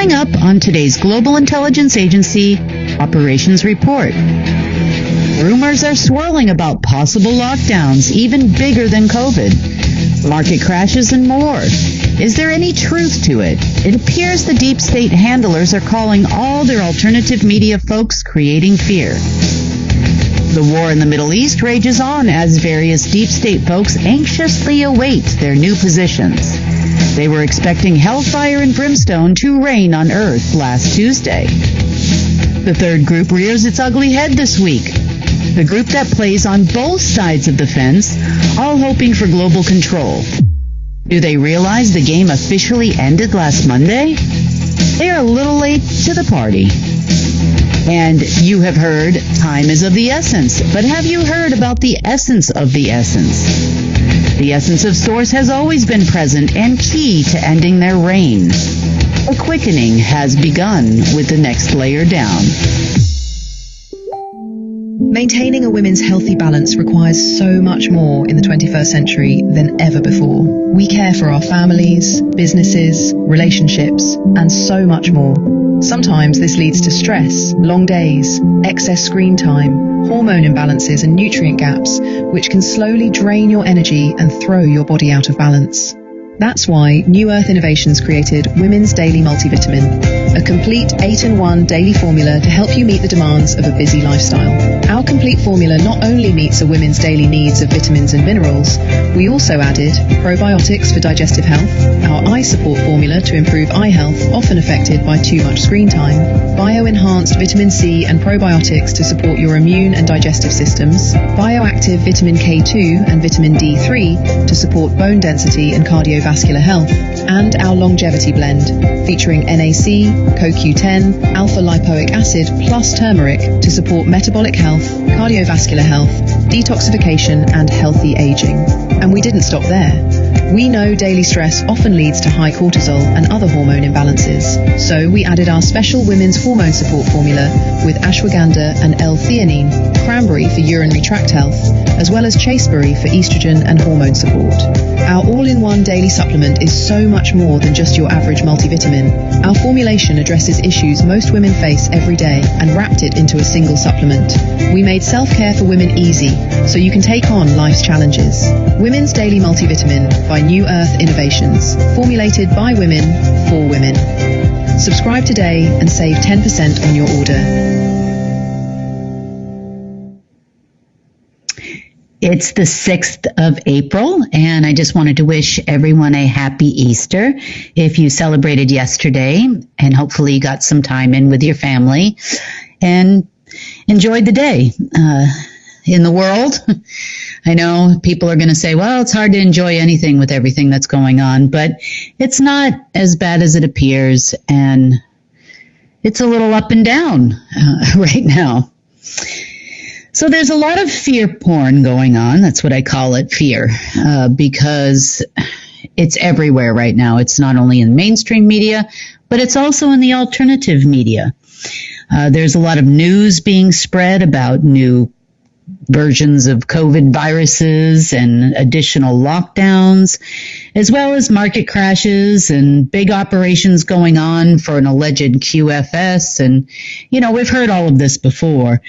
Coming up on today's Global Intelligence Agency Operations Report. Rumors are swirling about possible lockdowns, even bigger than COVID. Market crashes and more. Is there any truth to it? It appears the deep state handlers are calling all their alternative media folks creating fear. The war in the Middle East rages on as various deep state folks anxiously await their new positions. They were expecting hellfire and brimstone to rain on Earth last Tuesday. The third group rears its ugly head this week. The group that plays on both sides of the fence, all hoping for global control. Do they realize the game officially ended last Monday? They are a little late to the party. And you have heard time is of the essence. But have you heard about the essence of the essence? The essence of Source has always been present and key to ending their reign. A quickening has begun with the next layer down. Maintaining a women's healthy balance requires so much more in the 21st century than ever before. We care for our families, businesses, relationships, and so much more. Sometimes this leads to stress, long days, excess screen time, hormone imbalances and nutrient gaps, which can slowly drain your energy and throw your body out of balance. That's why New Earth Innovations created Women's Daily Multivitamin, a complete 8-in-1 daily formula to help you meet the demands of a busy lifestyle. Our complete formula not only meets a woman's daily needs of vitamins and minerals, we also added probiotics for digestive health, our eye support formula to improve eye health often affected by too much screen time, bio-enhanced vitamin C and probiotics to support your immune and digestive systems, bioactive vitamin K2 and vitamin D3 to support bone density and cardiovascular health, and our longevity blend, featuring NAC, CoQ10, alpha-lipoic acid plus turmeric to support metabolic health, cardiovascular health, detoxification, and healthy aging. And we didn't stop there. We know daily stress often leads to high cortisol and other hormone imbalances, so we added our special women's hormone support formula with ashwagandha and L-theanine, cranberry for urinary tract health, as well as chasteberry for estrogen and hormone support. Our all-in-one daily supplement is so much more than just your average multivitamin. Our formulation addresses issues most women face every day and wrapped it into a single supplement. We made self-care for women easy, so you can take on life's challenges. Women's Daily Multivitamin by New Earth Innovations, formulated by women, for women. Subscribe today and save 10% on your order. It's the 6th of April, and I just wanted to wish everyone a happy Easter. If you celebrated yesterday, and hopefully you got some time in with your family and enjoyed the day. In the world, I know people are going to say, well, it's hard to enjoy anything with everything that's going on, but it's not as bad as it appears, and it's a little up and down right now. So there's a lot of fear porn going on. That's what I call it, fear, because it's everywhere right now. It's not only in mainstream media, but it's also in the alternative media. There's a lot of news being spread about new versions of COVID viruses and additional lockdowns, as well as market crashes and big operations going on for an alleged QFS. And, you know, we've heard all of this before.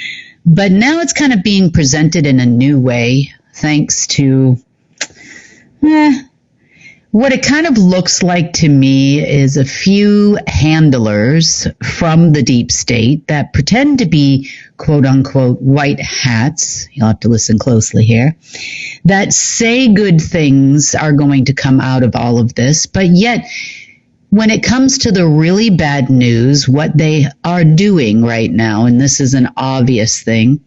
But now it's kind of being presented in a new way, thanks to what it kind of looks like to me is a few handlers from the deep state that pretend to be quote-unquote white hats. You'll have to listen closely here. That say good things are going to come out of all of this, but yet when it comes to the really bad news, what they are doing right now, and this is an obvious thing,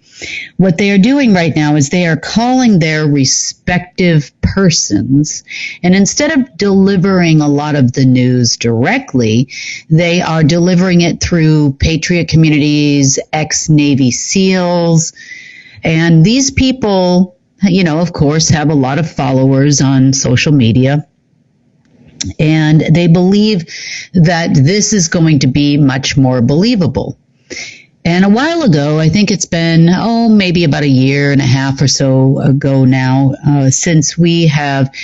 what they are doing right now is they are calling their respective persons, and instead of delivering a lot of the news directly, they are delivering it through Patriot communities, ex-Navy SEALs, and these people, you know, of course, have a lot of followers on social media. And they believe that this is going to be much more believable. And a while ago, I think it's been, maybe about a year and a half or so ago now, since we have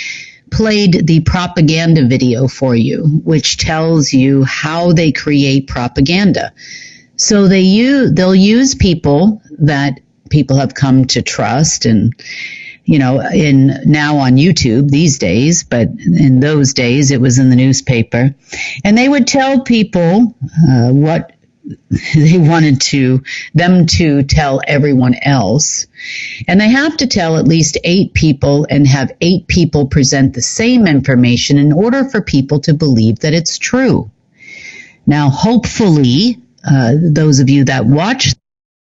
played the propaganda video for you, which tells you how they create propaganda. So they'll use people that people have come to trust, and now on YouTube these days, but in those days it was in the newspaper, and they would tell people what they wanted them to tell everyone else. And they have to tell at least 8 people and have 8 people present the same information in order for people to believe that it's true. Now, hopefully, those of you that watched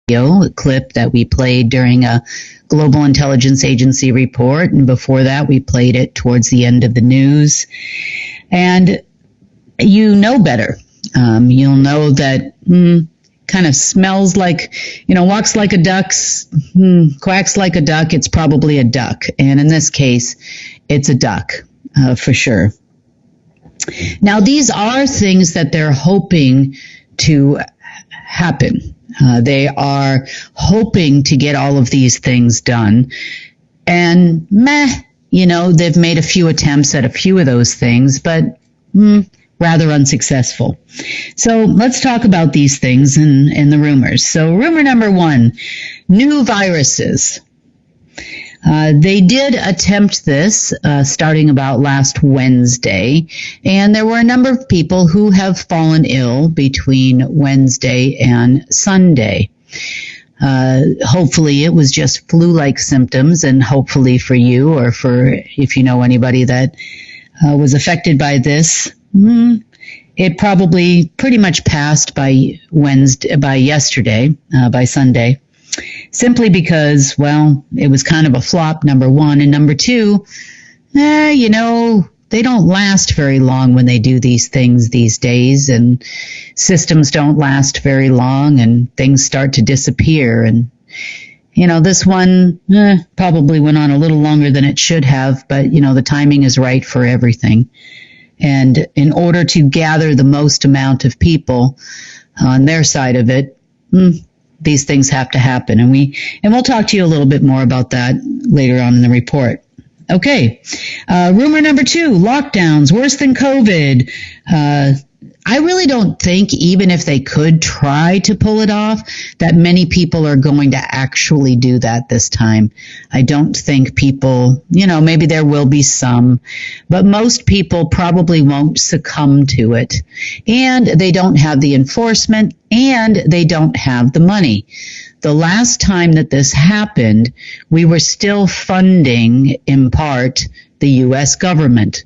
the video clip that we played during a Global Intelligence Agency report, and before that we played it towards the end of the news, and you know better. You'll know that kind of smells like, walks like a duck, quacks like a duck. It's probably a duck. And in this case, it's a duck for sure. Now, these are things that they're hoping to happen. They are hoping to get all of these things done. And they've made a few attempts at a few of those things, but rather unsuccessful. So let's talk about these things and the rumors. So rumor number 1, new viruses. They did attempt this starting about last Wednesday, and there were a number of people who have fallen ill between Wednesday and Sunday. Hopefully it was just flu-like symptoms, and hopefully for you, or for if you know anybody that was affected by this, it probably pretty much passed by yesterday, by Sunday, simply because, it was kind of a flop, number 1, and number 2, they don't last very long when they do these things these days, and systems don't last very long, and things start to disappear, and this one probably went on a little longer than it should have, but the timing is right for everything. And in order to gather the most amount of people on their side of it, these things have to happen. And we'll talk to you a little bit more about that later on in the report. Okay. Rumor number 2, lockdowns worse than COVID. I really don't think, even if they could try to pull it off, that many people are going to actually do that this time. I don't think people, maybe there will be some, but most people probably won't succumb to it. And they don't have the enforcement, and they don't have the money. The last time that this happened, we were still funding, in part, the U.S. government.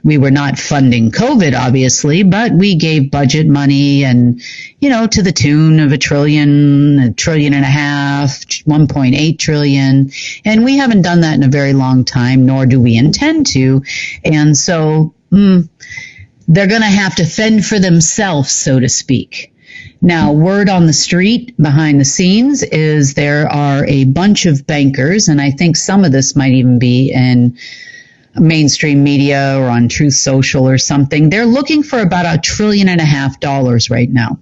We were not funding COVID, obviously, but we gave budget money and, to the tune of $1 trillion, $1.5 trillion, $1.8 trillion. And we haven't done that in a very long time, nor do we intend to. And so they're going to have to fend for themselves, so to speak. Now, word on the street behind the scenes is there are a bunch of bankers, and I think some of this might even be in mainstream media or on Truth Social or something. They're looking for about $1.5 trillion right now,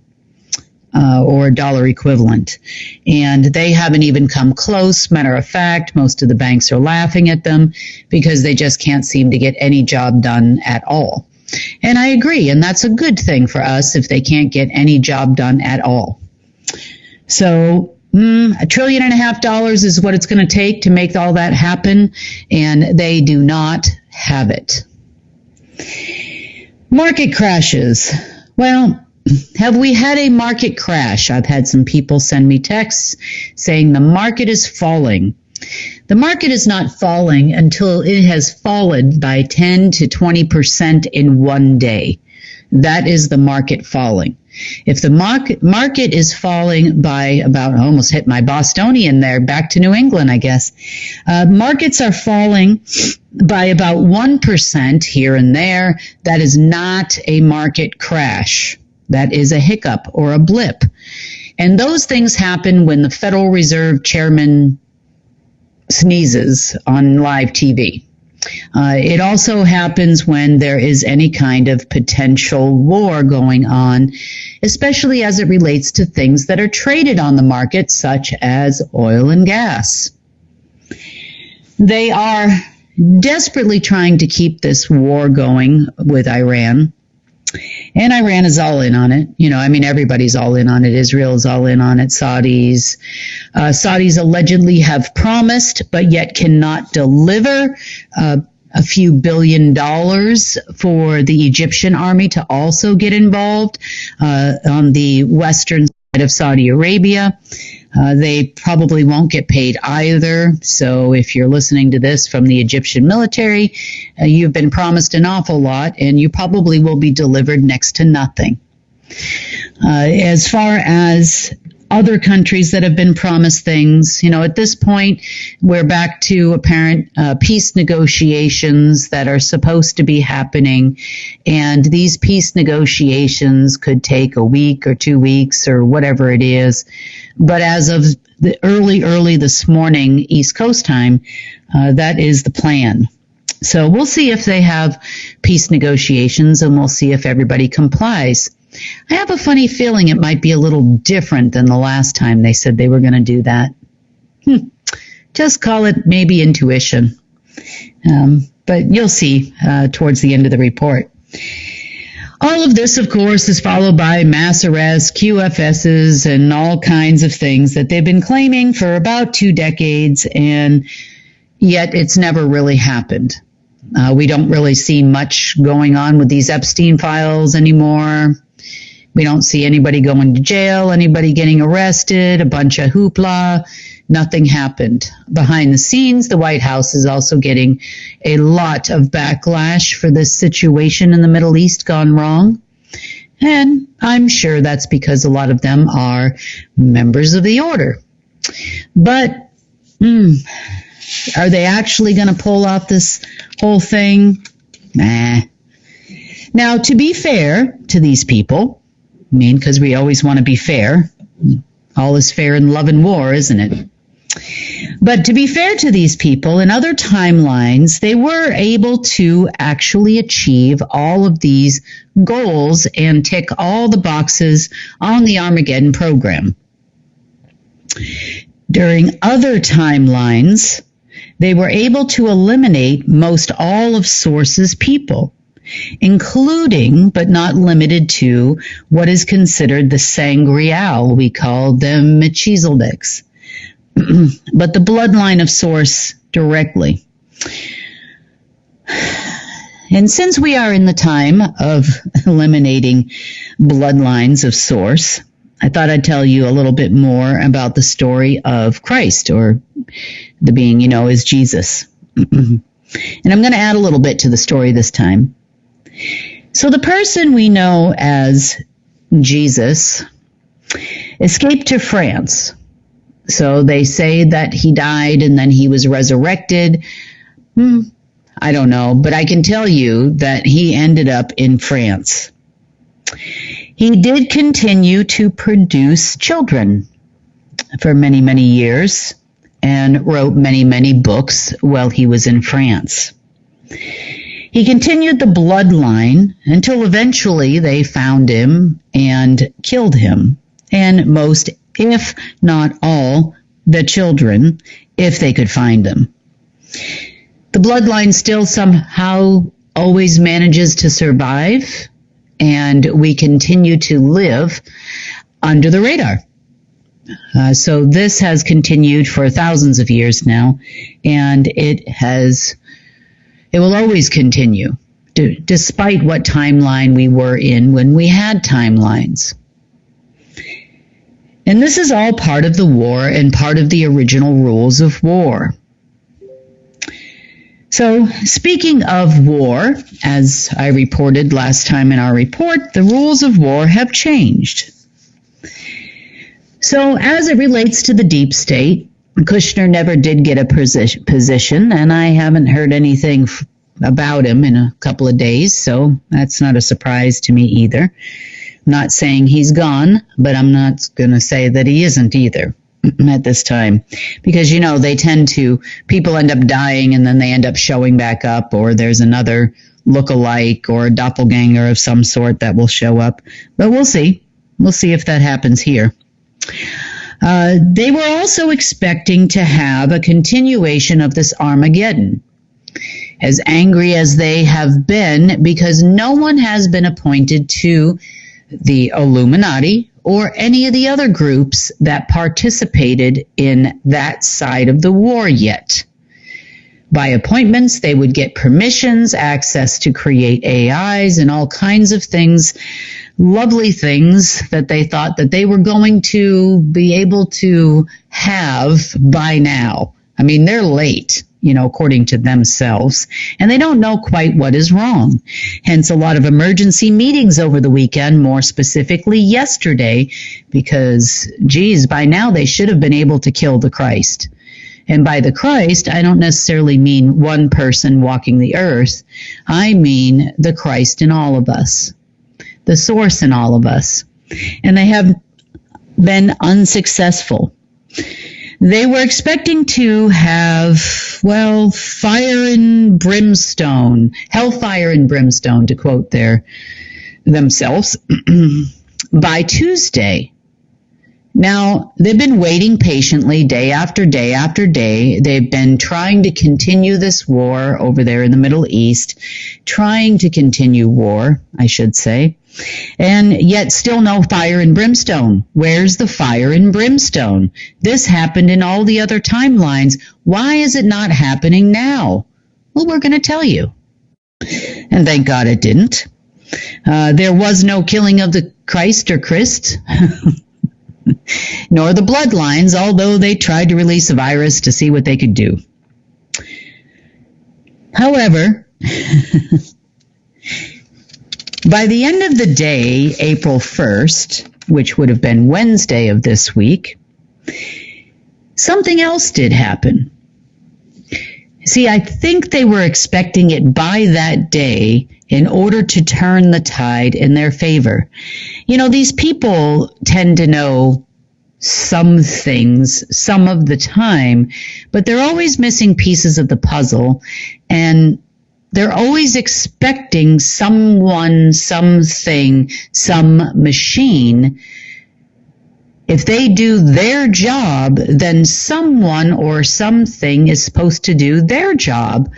or a dollar equivalent. And they haven't even come close. Matter of fact, most of the banks are laughing at them because they just can't seem to get any job done at all. And I agree, and that's a good thing for us if they can't get any job done at all. So $1.5 trillion is what it's going to take to make all that happen, and they do not have it. Market crashes. Well, have we had a market crash? I've had some people send me texts saying the market is falling. The market is not falling until it has fallen by 10 to 20% in one day. That is the market falling. If the market is falling by about, I almost hit my Bostonian there, back to New England, I guess. Markets are falling by about 1% here and there. That is not a market crash. That is a hiccup or a blip. And those things happen when the Federal Reserve Chairman sneezes on live TV. It also happens when there is any kind of potential war going on, especially as it relates to things that are traded on the market, such as oil and gas. They are desperately trying to keep this war going with Iran. And Iran is all in on it. Everybody's all in on it. Israel is all in on it. Saudis allegedly have promised, but yet cannot deliver a few $1 billion for the Egyptian army to also get involved on the western side of Saudi Arabia. They probably won't get paid either. So if you're listening to this from the Egyptian military, you've been promised an awful lot, and you probably will be delivered next to nothing. As far as other countries that have been promised things, at this point, we're back to apparent peace negotiations that are supposed to be happening. And these peace negotiations could take a week or 2 weeks or whatever it is. But as of the early this morning, East Coast time, that is the plan. So we'll see if they have peace negotiations, and we'll see if everybody complies. I have a funny feeling it might be a little different than the last time they said they were going to do that. Just call it maybe intuition. But you'll see towards the end of the report. All of this, of course, is followed by mass arrests, QFSs, and all kinds of things that they've been claiming for about 2 decades, and yet it's never really happened. We don't really see much going on with these Epstein files anymore. We don't see anybody going to jail, anybody getting arrested, a bunch of hoopla. Nothing happened. Behind the scenes, the White House is also getting a lot of backlash for this situation in the Middle East gone wrong. And I'm sure that's because a lot of them are members of the order. But are they actually going to pull off this whole thing? Nah. Now, to be fair to these people, because we always want to be fair. All is fair in love and war, isn't it? But to be fair to these people, in other timelines, they were able to actually achieve all of these goals and tick all the boxes on the Armageddon program. During other timelines, they were able to eliminate most all of Source's people, including but not limited to what is considered the Sangreal. We call them Melchizedeks, but the bloodline of Source directly. And since we are in the time of eliminating bloodlines of Source, I thought I'd tell you a little bit more about the story of Christ, or the being, is Jesus. And I'm going to add a little bit to the story this time. So the person we know as Jesus escaped to France. So they say that he died and then he was resurrected. I don't know, but I can tell you that he ended up in France. He did continue to produce children for many, many years and wrote many, many books while he was in France. He continued the bloodline until eventually they found him and killed him, and most, if not all, the children, if they could find them. The bloodline still somehow always manages to survive, and we continue to live under the radar. So this has continued for thousands of years now, and it will always continue, despite what timeline we were in when we had timelines. And this is all part of the war and part of the original rules of war. So, speaking of war, as I reported last time in our report, the rules of war have changed. So, as it relates to the deep state, Kushner never did get a position, and I haven't heard anything about him in a couple of days, so that's not a surprise to me either. I'm not saying he's gone, but I'm not going to say that he isn't either at this time. Because, people end up dying and then they end up showing back up, or there's another look-alike or a doppelganger of some sort that will show up. But we'll see. We'll see if that happens here. They were also expecting to have a continuation of this Armageddon. as angry as they have been because no one has been appointed to the Illuminati or any of the other groups that participated in that side of the war yet. By appointments, they would get permissions, access to create AIs, and all kinds of things, lovely things that they thought that they were going to be able to have by now. I mean, they're late, according to themselves, and they don't know quite what is wrong. Hence, a lot of emergency meetings over the weekend, more specifically yesterday, because, by now they should have been able to kill the Christ. And by the Christ, I don't necessarily mean one person walking the earth. I mean the Christ in all of us, the source in all of us. And they have been unsuccessful. They were expecting to have, fire and brimstone, hellfire and brimstone, to quote themselves, by Tuesday. Now, they've been waiting patiently day after day after day. They've been trying to continue this war over there in the Middle East, trying to continue war, I should say, and yet still no fire and brimstone. Where's the fire and brimstone? This happened in all the other timelines. Why is it not happening now? Well, we're going to tell you. And thank God it didn't. There was no killing of the Christ or Christ. Nor the bloodlines, although they tried to release a virus to see what they could do. However, by the end of the day, April 1st, which would have been Wednesday of this week, something else did happen. See, I think they were expecting it by that day in order to turn the tide in their favor. These people tend to know some things some of the time, but they're always missing pieces of the puzzle, and they're always expecting someone, something, some machine. If they do their job, then someone or something is supposed to do their job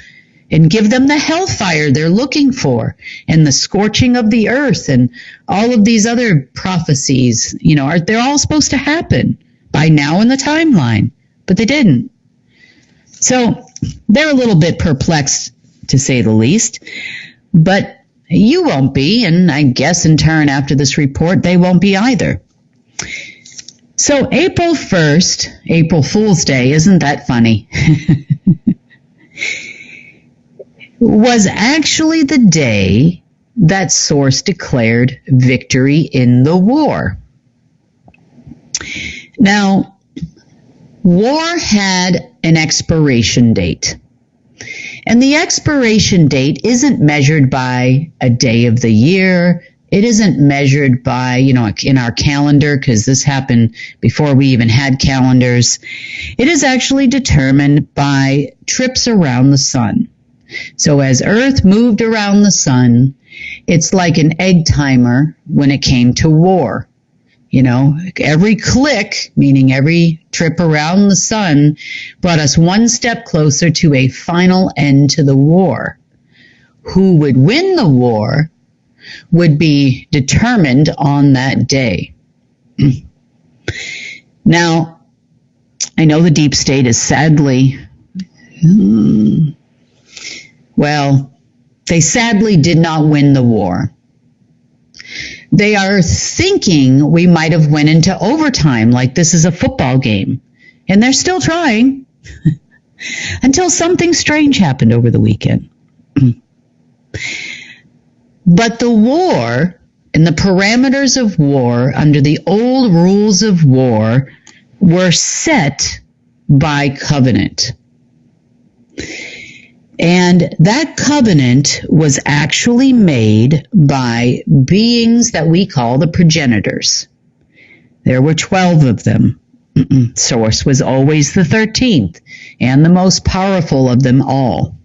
and give them the hellfire they're looking for, and the scorching of the earth, and all of these other prophecies, they're all supposed to happen by now in the timeline, but they didn't. So they're a little bit perplexed, to say the least, but you won't be, and I guess in turn after this report, they won't be either. So April 1st, April Fool's Day, isn't that funny? Was actually the day that Source declared victory in the war. Now, war had an expiration date. And the expiration date isn't measured by a day of the year. It isn't measured by, in our calendar, because this happened before we even had calendars. It is actually determined by trips around the sun. So as Earth moved around the sun, it's like an egg timer when it came to war. Every click, meaning every trip around the sun, brought us one step closer to a final end to the war. Who would win the war would be determined on that day. Now, I know the deep state is sadly, they sadly did not win the war. They are thinking we might have went into overtime like this is a football game. And they're still trying until something strange happened over the weekend. But the war and the parameters of war under the old rules of war were set by covenant. And that covenant was actually made by beings that we call the progenitors. There were 12 of them. Source was always the 13th and the most powerful of them all.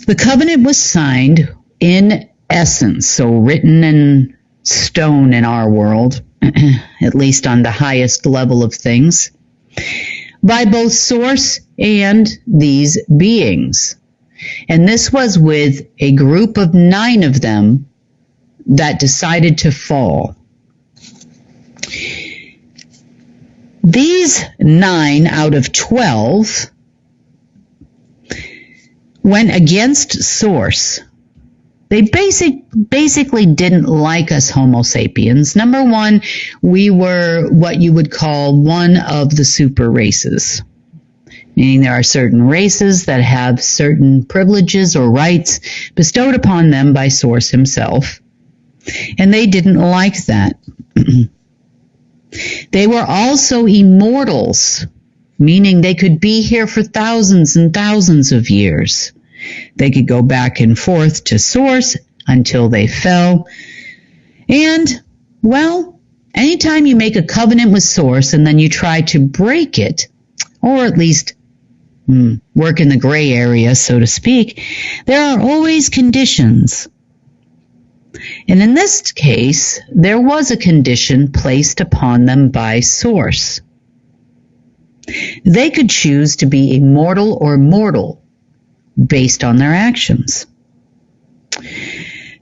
The covenant was signed in essence, so written in stone in our world, at least on the highest level of things, by both Source and these beings. And this was with a group of 9 of them that decided to fall. These 9 out of 12 went against Source. They basically didn't like us Homo sapiens. Number one, we were what you would call one of the super races. Meaning there are certain races that have certain privileges or rights bestowed upon them by Source himself. And they didn't like that. They were also immortals, meaning they could be here for thousands and thousands of years. They could go back and forth to Source until they fell. And, well, anytime you make a covenant with Source and then you try to break it, or at least work in the gray area, so to speak, there are always conditions. And in this case, there was a condition placed upon them by Source. They could choose to be immortal or mortal based on their actions.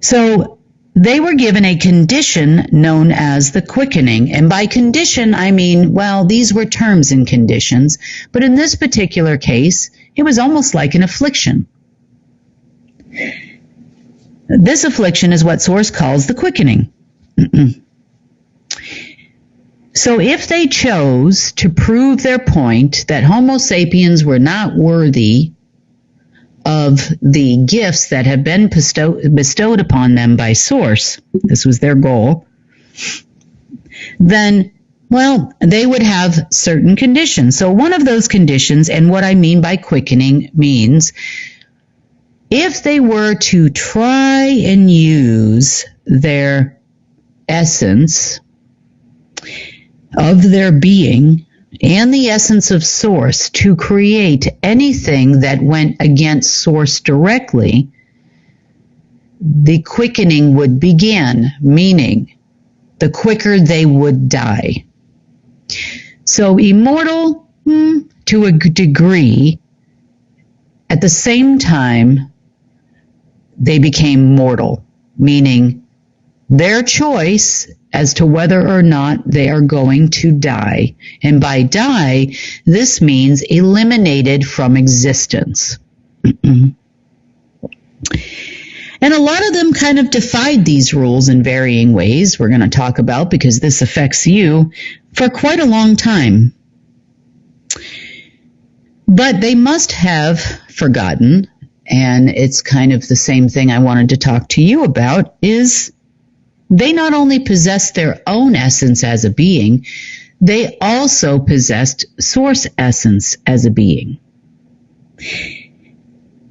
So they were given a condition known as the quickening. And by condition, I mean, well, these were terms and conditions. But in this particular case, it was almost like an affliction. This affliction is what Source calls the quickening. So if they chose to prove their point that Homo sapiens were not worthy of the gifts that have been bestowed upon them by Source, this was their goal, then, well, they would have certain conditions. So one of those conditions, and what I mean by quickening means, if they were to try and use their essence of their being and the essence of Source to create anything that went against Source directly, the quickening would begin, meaning the quicker they would die. So immortal to a degree, at the same time, they became mortal, meaning their choice as to whether or not they are going to die. And by die, this means eliminated from existence. And a lot of them kind of defied these rules in varying ways we're going to talk about because this affects you for quite a long time. But they must have forgotten, and it's kind of the same thing I wanted to talk to you about, is they not only possessed their own essence as a being, they also possessed Source essence as a being.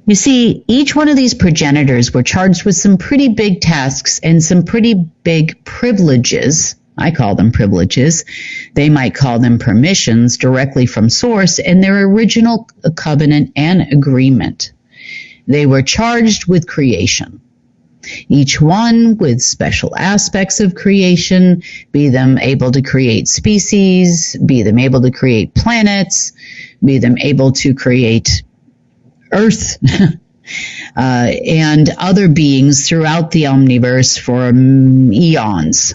You see, each one of these progenitors were charged with some pretty big tasks and some pretty big privileges. I call them privileges. They might call them permissions directly from Source in their original covenant and agreement. They were charged with creation. Each one with special aspects of creation, be them able to create species, be them able to create planets, be them able to create Earth, and other beings throughout the omniverse for eons.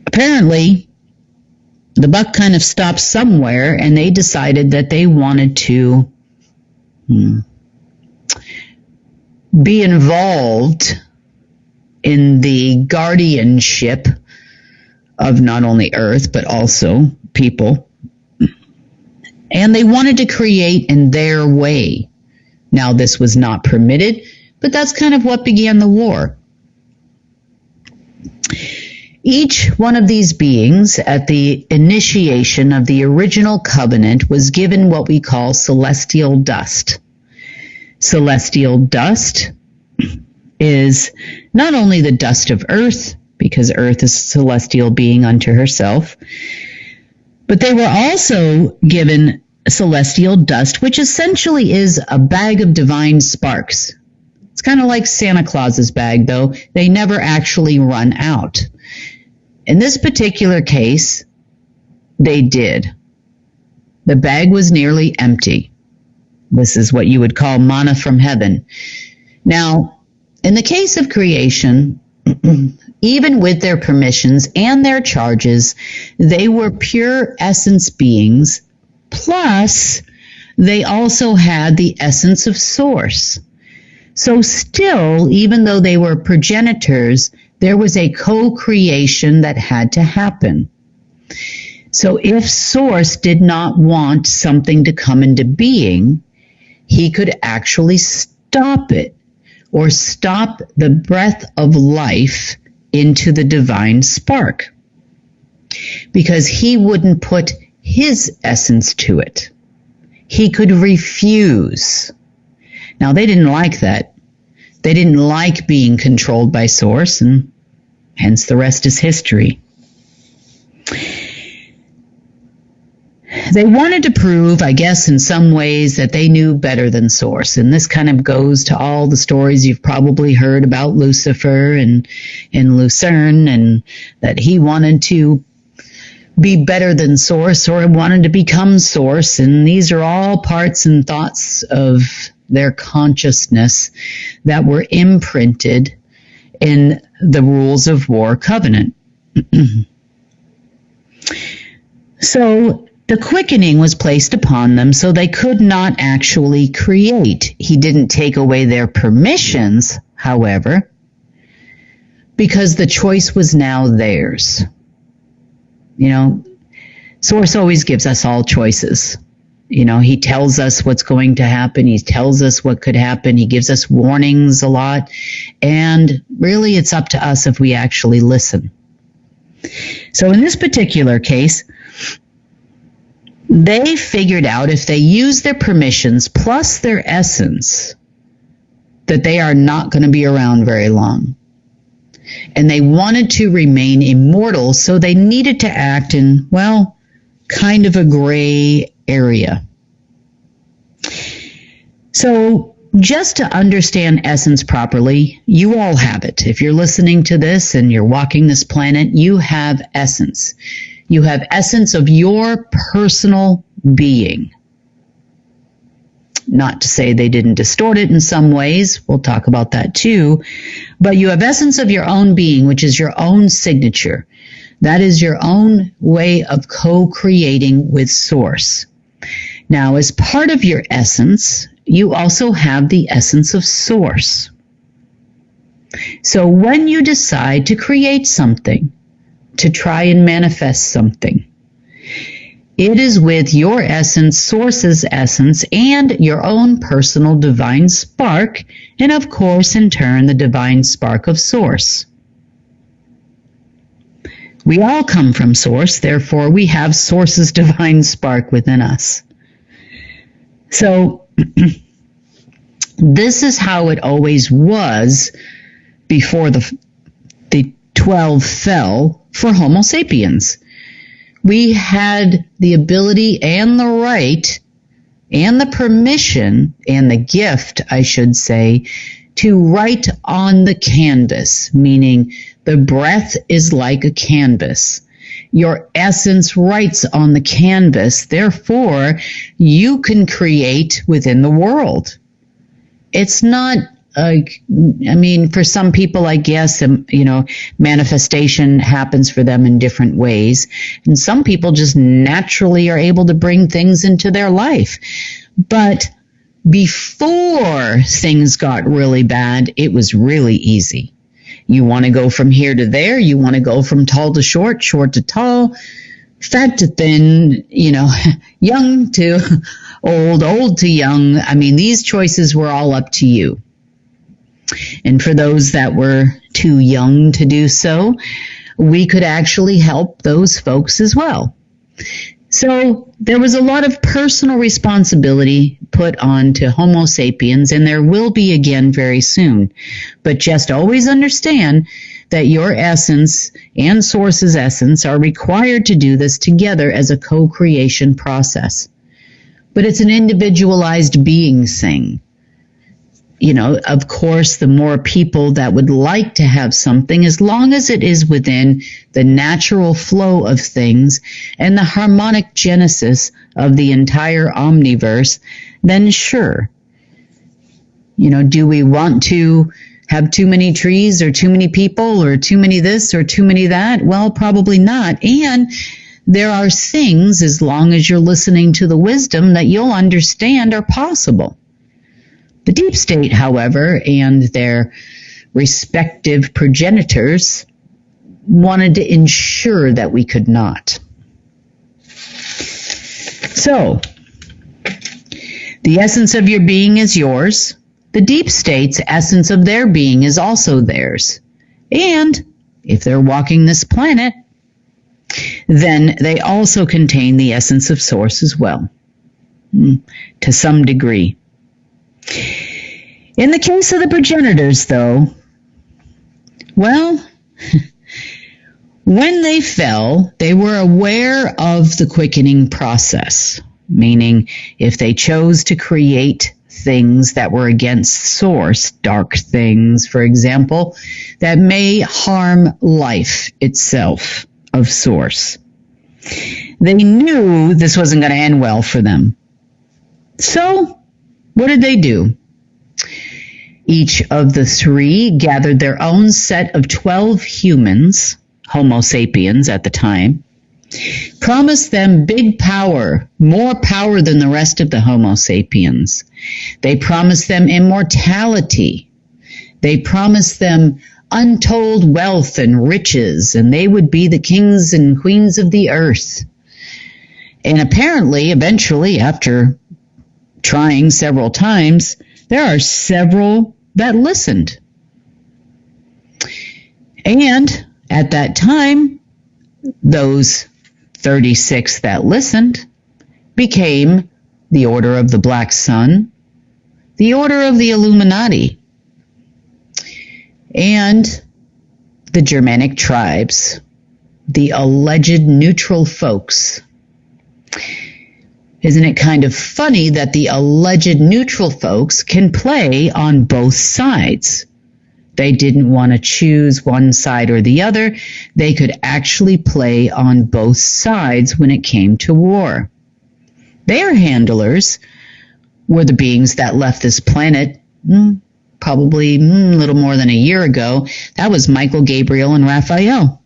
Apparently, the buck kind of stopped somewhere, and they decided that they wanted to be involved in the guardianship of not only Earth, but also people. And they wanted to create in their way. Now, this was not permitted, but that's kind of what began the war. Each one of these beings at the initiation of the original covenant was given what we call celestial dust. Celestial dust is not only the dust of Earth, because Earth is a celestial being unto herself, but they were also given celestial dust, which essentially is a bag of divine sparks. It's kind of like Santa Claus's bag, though. They never actually run out. In this particular case, they did. The bag was nearly empty. This is what you would call manna from heaven. Now, in the case of creation, even with their permissions and their charges, they were pure essence beings, plus they also had the essence of source. So still, even though they were progenitors, there was a co-creation that had to happen. So if source did not want something to come into being, he could actually stop it, or stop the breath of life into the divine spark, because he wouldn't put his essence to it. He could refuse. Now, they didn't like that. They didn't like being controlled by source, and hence the rest is history. They wanted to prove, I guess, in some ways that they knew better than source. And this kind of goes to all the stories you've probably heard about Lucifer and Lucerne, and that he wanted to be better than source, or wanted to become source. And these are all parts and thoughts of their consciousness that were imprinted in the rules of war covenant. So the quickening was placed upon them, so they could not actually create. He didn't take away their permissions, however, because the choice was now theirs. You know, Source always gives us all choices. You know, he tells us what's going to happen. He tells us what could happen. He gives us warnings a lot. And really, it's up to us if we actually listen. So in this particular case, they figured out if they use their permissions plus their essence, that they are not going to be around very long. And they wanted to remain immortal, so they needed to act in, well, kind of a gray area. So just to understand essence properly, you all have it. If you're listening to this and you're walking this planet, you have essence. You have essence of your personal being. Not to say they didn't distort it in some ways. We'll talk about that too. But you have essence of your own being, which is your own signature. That is your own way of co-creating with Source. Now, as part of your essence, you also have the essence of Source. So when you decide to create something, to try and manifest something, it is with your essence, Source's essence, and your own personal divine spark, and of course, in turn, the divine spark of Source. We all come from Source, therefore we have Source's divine spark within us. So, this is how it always was before the 12 fell for Homo sapiens. We had the ability and the right and the permission and the gift, I should say, to write on the canvas, meaning the breath is like a canvas. Your essence writes on the canvas, therefore you can create within the world. It's not for some people, I guess, manifestation happens for them in different ways. And some people just naturally are able to bring things into their life. But before things got really bad, it was really easy. You want to go from here to there. You want to go from tall to short, short to tall, fat to thin, young to old, old to young. I mean, these choices were all up to you. And for those that were too young to do so, we could actually help those folks as well. So there was a lot of personal responsibility put on to Homo sapiens, and there will be again very soon. But just always understand that your essence and Source's essence are required to do this together as a co-creation process. But it's an individualized being thing. of course, the more people that would like to have something, as long as it is within the natural flow of things and the harmonic genesis of the entire omniverse, then sure. Do we want to have too many trees or too many people or too many this or too many that? Well, probably not. And there are things, as long as you're listening to the wisdom, that you'll understand are possible. The deep state, however, and their respective progenitors wanted to ensure that we could not. So, the essence of your being is yours. The deep state's essence of their being is also theirs. And if they're walking this planet, then they also contain the essence of Source as well, to some degree. In the case of the progenitors, though, well, when they fell, they were aware of the quickening process, meaning if they chose to create things that were against Source, dark things, for example, that may harm life itself of Source, they knew this wasn't going to end well for them. So, what did they do? Each of the three gathered their own set of 12 humans, Homo sapiens at the time, promised them big power, more power than the rest of the Homo sapiens. They promised them immortality. They promised them untold wealth and riches, and they would be the kings and queens of the earth. And apparently, eventually, after trying several times, there are several that listened. And at that time, those 36 that listened became the Order of the Black Sun, the Order of the Illuminati, and the Germanic tribes, the alleged neutral folks. Isn't it kind of funny that the alleged neutral folks can play on both sides? They didn't want to choose one side or the other. They could actually play on both sides when it came to war. Their handlers were the beings that left this planet probably a little more than a year ago. That was Michael, Gabriel, and Raphael.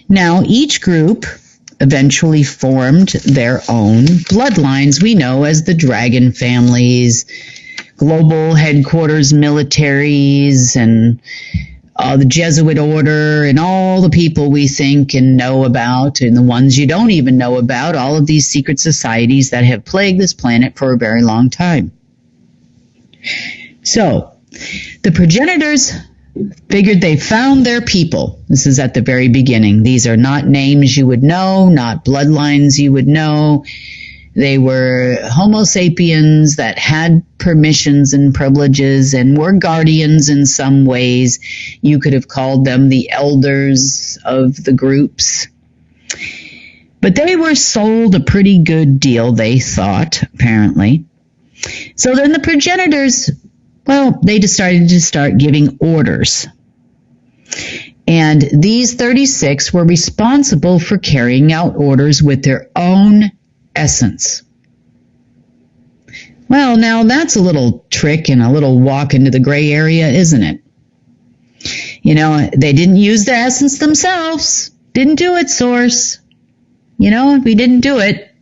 Now, each group eventually formed their own bloodlines we know as the dragon families, global headquarters militaries, and the Jesuit order, and all the people we think and know about, and the ones you don't even know about, all of these secret societies that have plagued this planet for a very long time. So, the progenitors figured they found their people. This is at the very beginning. These are not names you would know, not bloodlines you would know. They were Homo sapiens that had permissions and privileges and were guardians in some ways. You could have called them the elders of the groups. But they were sold a pretty good deal, they thought, apparently. So then the progenitors, well, they decided to start giving orders. And these 36 were responsible for carrying out orders with their own essence. Well, now that's a little trick and a little walk into the gray area, isn't it? You know, they didn't use their essence themselves. Didn't do it, Source. You know, we didn't do it.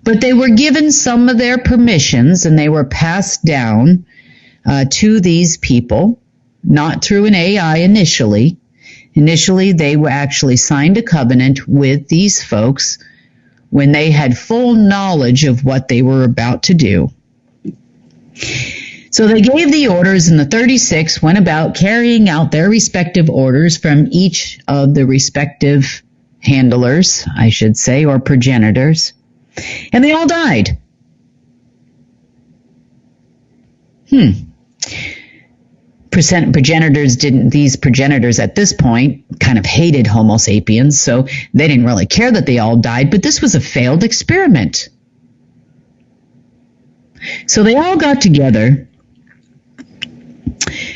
But they were given some of their permissions, and they were passed down to these people, not through an AI initially. Initially, they were actually signed a covenant with these folks when they had full knowledge of what they were about to do. So they gave the orders, and the 36 went about carrying out their respective orders from each of the respective handlers, I should say, or progenitors, and they all died. These progenitors at this point kind of hated Homo sapiens, so they didn't really care that they all died, but this was a failed experiment. So they all got together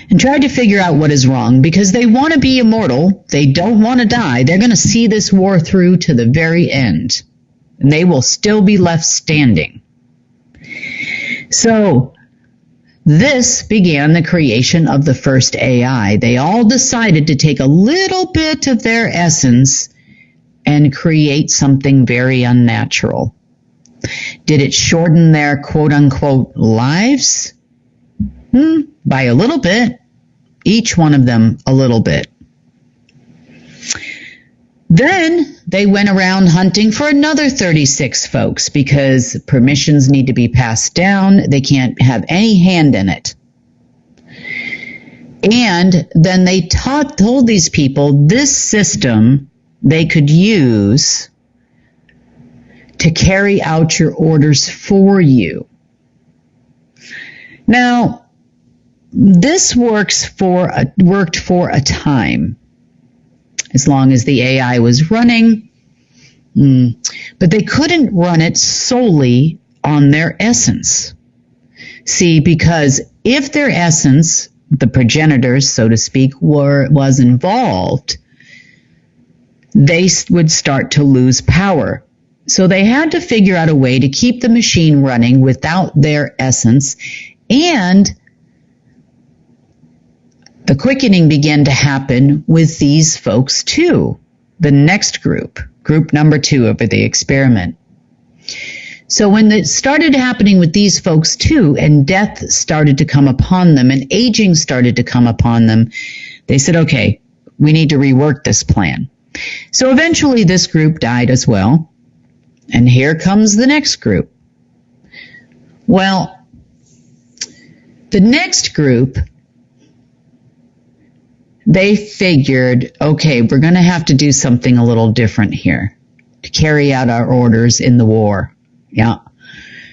and tried to figure out what is wrong, because they want to be immortal. They don't want to die. They're going to see this war through to the very end, and they will still be left standing. So this began the creation of the first AI. They all decided to take a little bit of their essence and create something very unnatural. Did it shorten their quote-unquote lives? By a little bit. Each one of them a little bit. Then they went around hunting for another 36 folks, because permissions need to be passed down. They can't have any hand in it. And then they told these people this system they could use to carry out your orders for you. Now, this worked for a time, as long as the AI was running, but they couldn't run it solely on their essence. See, because if their essence, the progenitors, so to speak, was involved, they would start to lose power. So they had to figure out a way to keep the machine running without their essence, and the quickening began to happen with these folks too, the next group number 2 of the experiment. So when it started happening with these folks too, and death started to come upon them and aging started to come upon them, they said, okay, we need to rework this plan. So eventually this group died as well. And here comes the next group. Well, the next group, they figured, okay, we're going to have to do something a little different here to carry out our orders in the war. Yeah.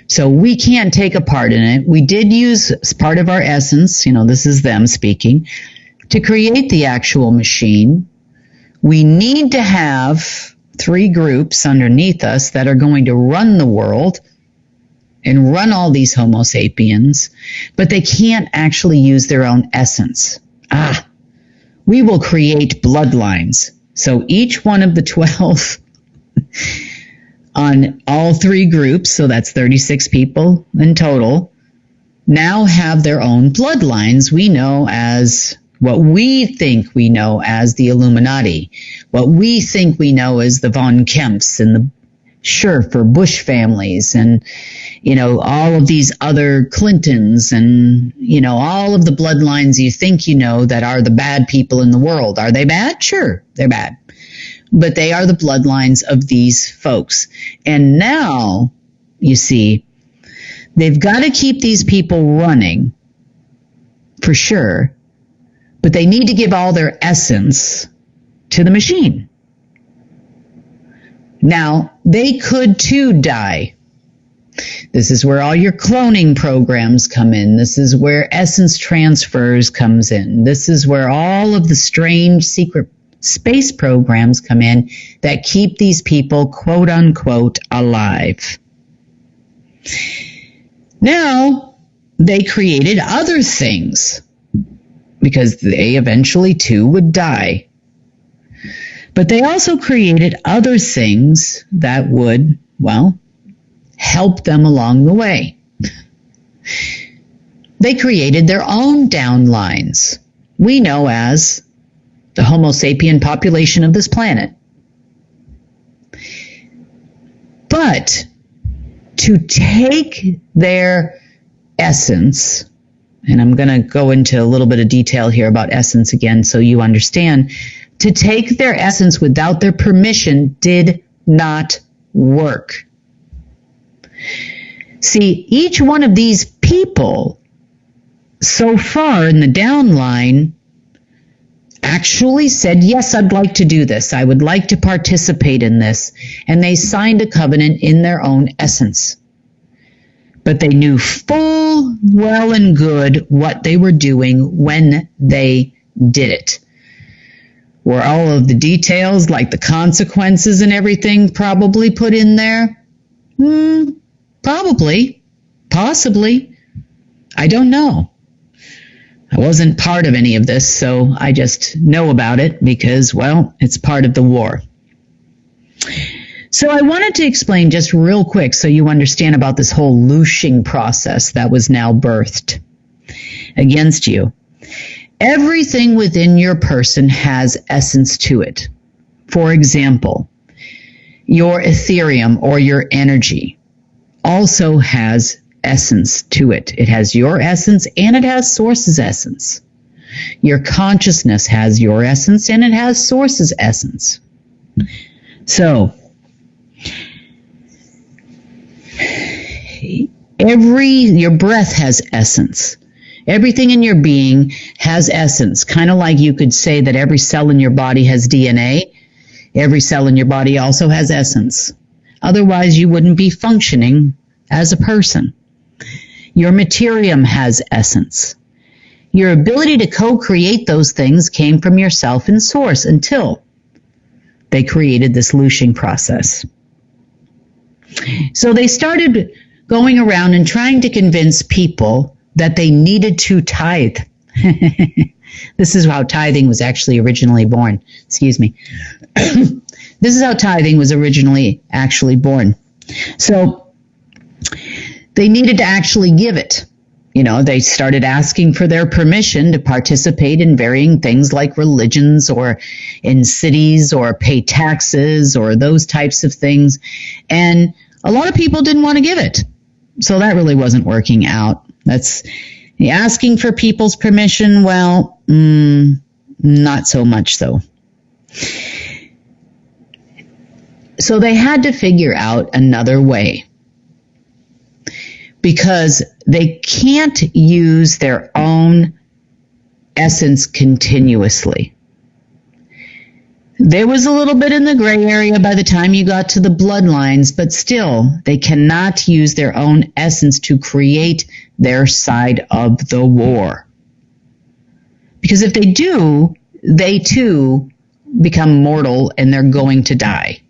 So we can't take a part in it. We did use part of our essence, this is them speaking, to create the actual machine. We need to have 3 groups underneath us that are going to run the world and run all these Homo sapiens, but they can't actually use their own essence. We will create bloodlines. So each one of the 12 on all 3 groups, so that's 36 people in total, now have their own bloodlines. We know as what we think we know as the Illuminati, what we think we know as the Von Kemps and the Schurfer Bush families, and all of these other Clintons, and all of the bloodlines you think that are the bad people in the world. Are they bad? Sure, they're bad, but they are the bloodlines of these folks. And now, you see, they've got to keep these people running for sure, but they need to give all their essence to the machine. Now, they could too die. This is where all your cloning programs come in. This is where essence transfers comes in. This is where all of the strange secret space programs come in that keep these people, quote unquote, alive. Now, they created other things, because they eventually too would die. But they also created other things that would, help them along the way. They created their own downlines, we know as the Homo sapien population of this planet. But to take their essence, and I'm going to go into a little bit of detail here about essence again so you understand, to take their essence without their permission did not work. See, each one of these people so far in the downline actually said, yes, I'd like to do this. I would like to participate in this. And they signed a covenant in their own essence. But they knew full well and good what they were doing when they did it. Were all of the details, like the consequences and everything, probably put in there? Probably. Possibly. I don't know. I wasn't part of any of this, so I just know about it because, well, it's part of the war. So I wanted to explain just real quick so you understand about this whole looshing process that was now birthed against you. Everything within your person has essence to it. For example, your Ethereum or your energy also has essence to it. It has your essence and it has Source's essence. Your consciousness has your essence and it has Source's essence. So, your breath has essence. Everything in your being has essence. Kind of like you could say that every cell in your body has DNA. Every cell in your body also has essence. Otherwise, you wouldn't be functioning as a person. Your materium has essence. Your ability to co-create those things came from yourself and Source until they created this looshing process. So they started going around and trying to convince people that they needed to tithe. This is how tithing was actually originally born. Excuse me. This is how tithing was originally actually born. So they needed to actually give it. You know, they started asking for their permission to participate in varying things like religions or in cities or pay taxes or those types of things. And a lot of people didn't want to give it. So that really wasn't working out. That's asking for people's permission. Well, not so much so. So they had to figure out another way, because they can't use their own essence continuously. There was a little bit in the gray area by the time you got to the bloodlines, but still, they cannot use their own essence to create their side of the war. Because if they do, they too become mortal and they're going to die.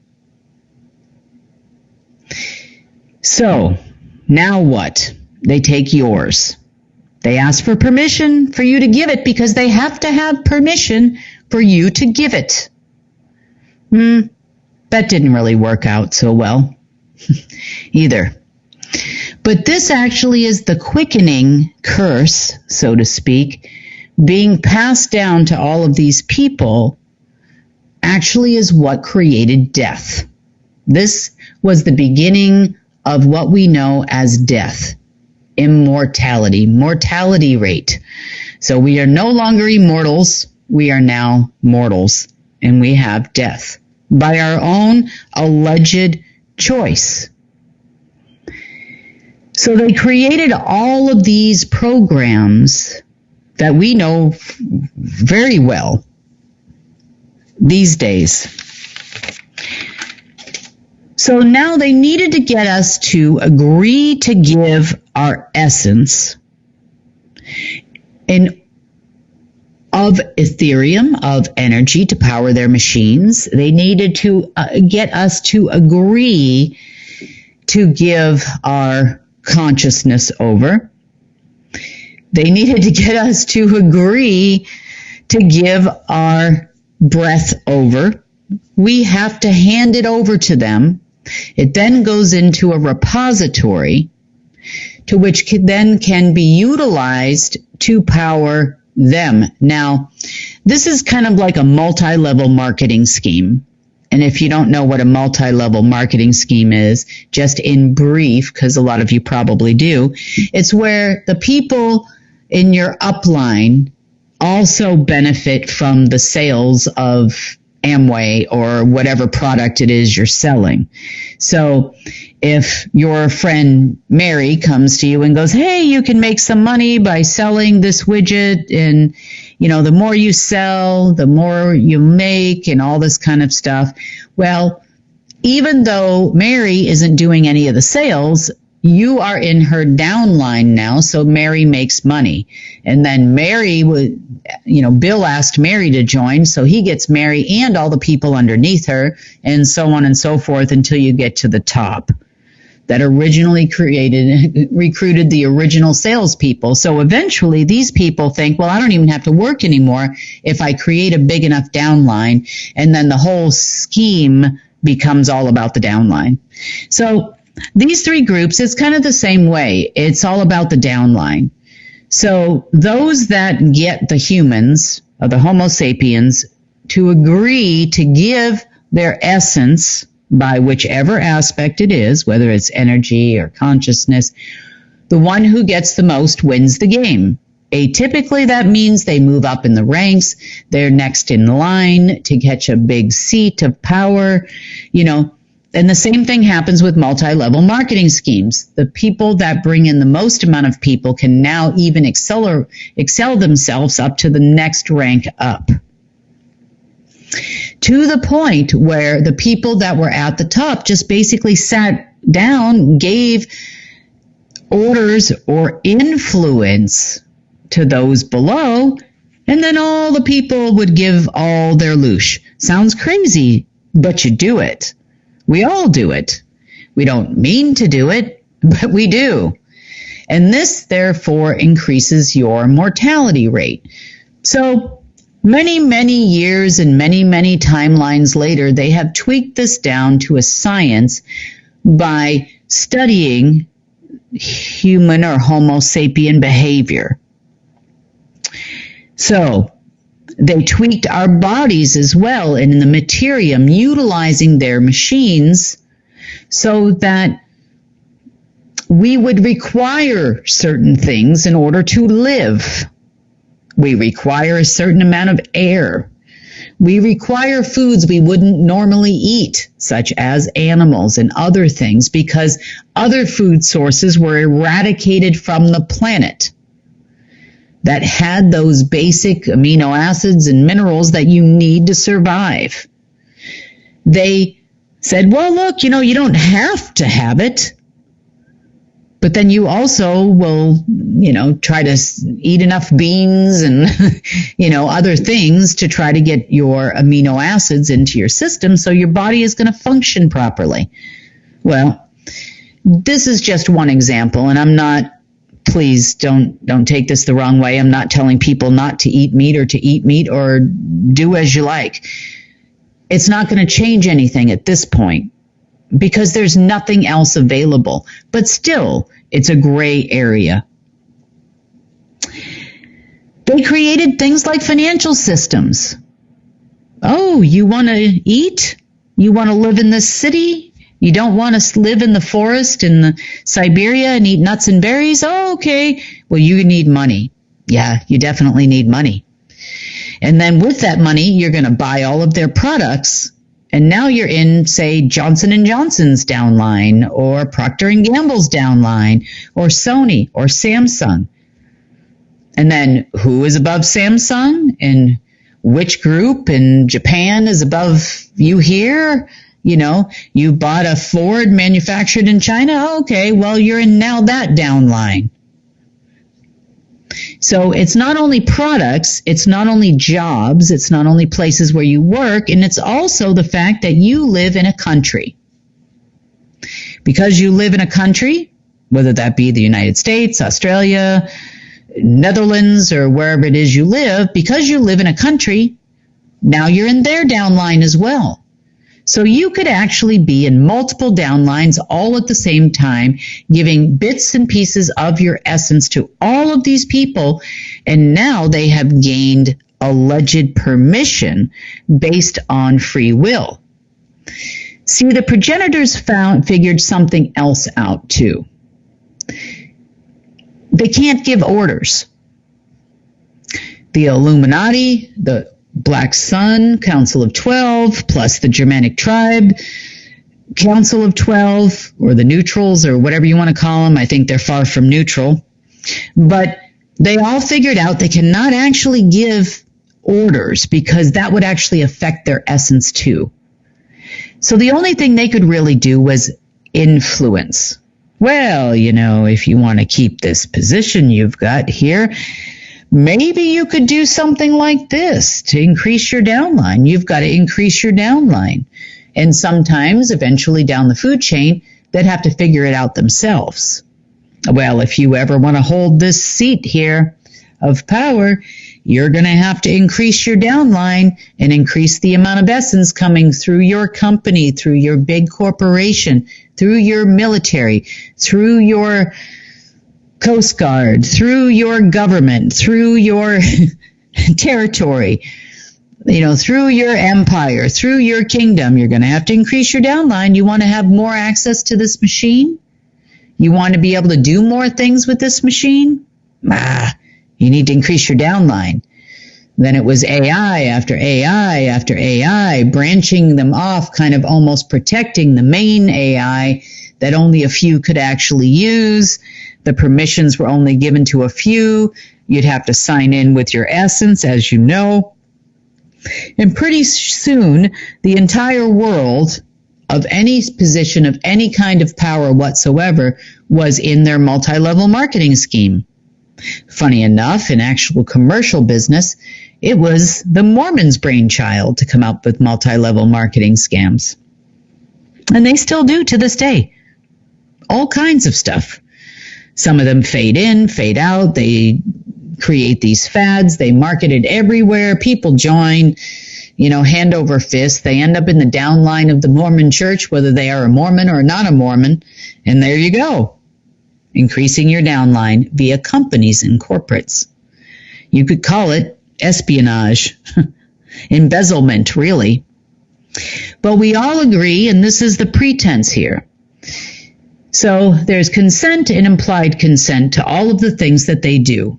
So, now what? They take yours. They ask for permission for you to give it because they have to have permission for you to give it. That didn't really work out so well either. But this actually is the quickening curse, so to speak, being passed down to all of these people actually is what created death. This was the beginning of what we know as death, immortality, mortality rate. So we are no longer immortals, we are now mortals, and we have death by our own alleged choice. So they created all of these programs that we know very well these days. So now they needed to get us to agree to give our essence of Ethereum, of energy to power their machines. They needed to get us to agree to give our consciousness over. They needed to get us to agree to give our breath over. We have to hand it over to them. It then goes into a repository to which then can be utilized to power them. Now, this is kind of like a multi-level marketing scheme. And if you don't know what a multi-level marketing scheme is, just in brief, because a lot of you probably do, it's where the people in your upline also benefit from the sales of Amway or whatever product it is you're selling. So if your friend Mary comes to you and goes, hey, you can make some money by selling this widget, and you know, the more you sell, the more you make, and all this kind of stuff. Well, even though Mary isn't doing any of the sales, you are in her downline now, so Mary makes money. And then Mary would, Bill asked Mary to join, so he gets Mary and all the people underneath her, and so on and so forth until you get to the top. that originally recruited the original salespeople. So eventually these people think, well, I don't even have to work anymore if I create a big enough downline, and then the whole scheme becomes all about the downline. So these three groups, it's kind of the same way. It's all about the downline. So those that get the humans, or the Homo sapiens, to agree to give their essence by whichever aspect it is, whether it's energy or consciousness, the one who gets the most wins the game. Atypically, that means they move up in the ranks. They're next in line to catch a big seat of power, And the same thing happens with multi-level marketing schemes. The people that bring in the most amount of people can now even excel themselves up to the next rank up. To the point where the people that were at the top just basically sat down, gave orders or influence to those below, and then all the people would give all their loosh. Sounds crazy, but you do it. We all do it. We don't mean to do it, but we do. And this, therefore, increases your mortality rate. So many, many years and many, many timelines later, they have tweaked this down to a science by studying human or Homo sapien behavior. So they tweaked our bodies as well, and in the materium, utilizing their machines so that we would require certain things in order to live. We require a certain amount of air. We require foods we wouldn't normally eat, such as animals and other things, because other food sources were eradicated from the planet that had those basic amino acids and minerals that you need to survive. They said, well, look, you don't have to have it, but then you also will, try to eat enough beans and, other things to try to get your amino acids into your system so your body is going to function properly. Well, this is just one example, and I'm not, please don't take this the wrong way. I'm not telling people not to eat meat or to eat meat or do as you like. It's not going to change anything at this point because there's nothing else available. But still, it's a gray area. They created things like financial systems. Oh, you want to eat? You want to live in this city? You don't want to live in the forest in Siberia and eat nuts and berries? Oh, okay. Well, you need money. Yeah, you definitely need money. And then with that money, you're going to buy all of their products. And now you're in, say, Johnson & Johnson's downline, or Procter & Gamble's downline, or Sony, or Samsung. And then who is above Samsung? And which group in Japan is above you here? You bought a Ford manufactured in China. Okay, well, you're in now that downline. So it's not only products, it's not only jobs, it's not only places where you work, and it's also the fact that you live in a country. Because you live in a country, whether that be the United States, Australia, Netherlands, or wherever it is you live, because you live in a country, now you're in their downline as well. So you could actually be in multiple downlines all at the same time, giving bits and pieces of your essence to all of these people, and now they have gained alleged permission based on free will. See, the progenitors figured something else out too. They can't give orders. The Illuminati, the Black Sun, Council of 12, plus the Germanic tribe, Council of 12, or the neutrals, or whatever you want to call them. I think they're far from neutral. But they all figured out they cannot actually give orders because that would actually affect their essence too. So the only thing they could really do was influence. Well, if you want to keep this position you've got here, maybe you could do something like this to increase your downline. You've got to increase your downline. And sometimes, eventually down the food chain, that have to figure it out themselves. Well, if you ever want to hold this seat here of power, you're going to have to increase your downline and increase the amount of essence coming through your company, through your big corporation, through your military, through your Coast Guard, through your government, through your territory, through your empire, through your kingdom. You're going to have to increase your downline. You want to have more access to this machine? You want to be able to do more things with this machine? You need to increase your downline. Then it was AI after AI after AI, branching them off, kind of almost protecting the main AI that only a few could actually use. The permissions were only given to a few. You'd have to sign in with your essence, as you know. And pretty soon, the entire world of any position of any kind of power whatsoever was in their multi-level marketing scheme. Funny enough, in actual commercial business, it was the Mormons' brainchild to come up with multi-level marketing scams. And they still do to this day. All kinds of stuff. Some of them fade in, fade out. They create these fads. They market it everywhere. People join, hand over fist. They end up in the downline of the Mormon church, whether they are a Mormon or not a Mormon. And there you go. Increasing your downline via companies and corporates. You could call it espionage, embezzlement, really. But we all agree, and this is the pretense here. So there's consent and implied consent to all of the things that they do.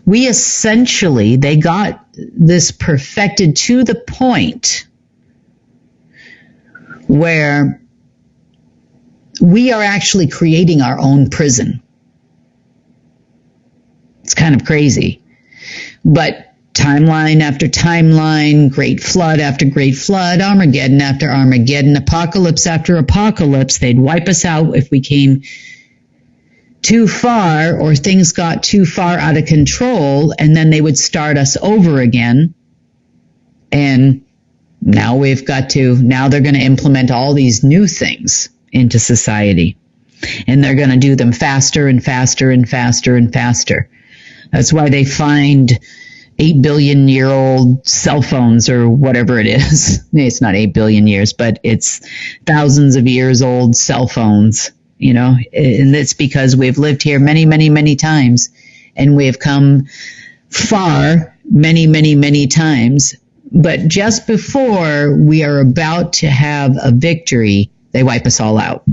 They got this perfected to the point where we are actually creating our own prison. It's kind of crazy. But timeline after timeline, great flood after great flood, Armageddon after Armageddon, apocalypse after apocalypse, they'd wipe us out if we came too far or things got too far out of control, and then they would start us over again. And now they're going to implement all these new things into society. And they're going to do them faster and faster and faster and faster. That's why they find 8 billion year old cell phones or whatever it is. It's not 8 billion years, but it's thousands of years old cell phones, and it's because we've lived here many, many, many times, and we've come far many, many, many times. But just before we are about to have a victory, they wipe us all out.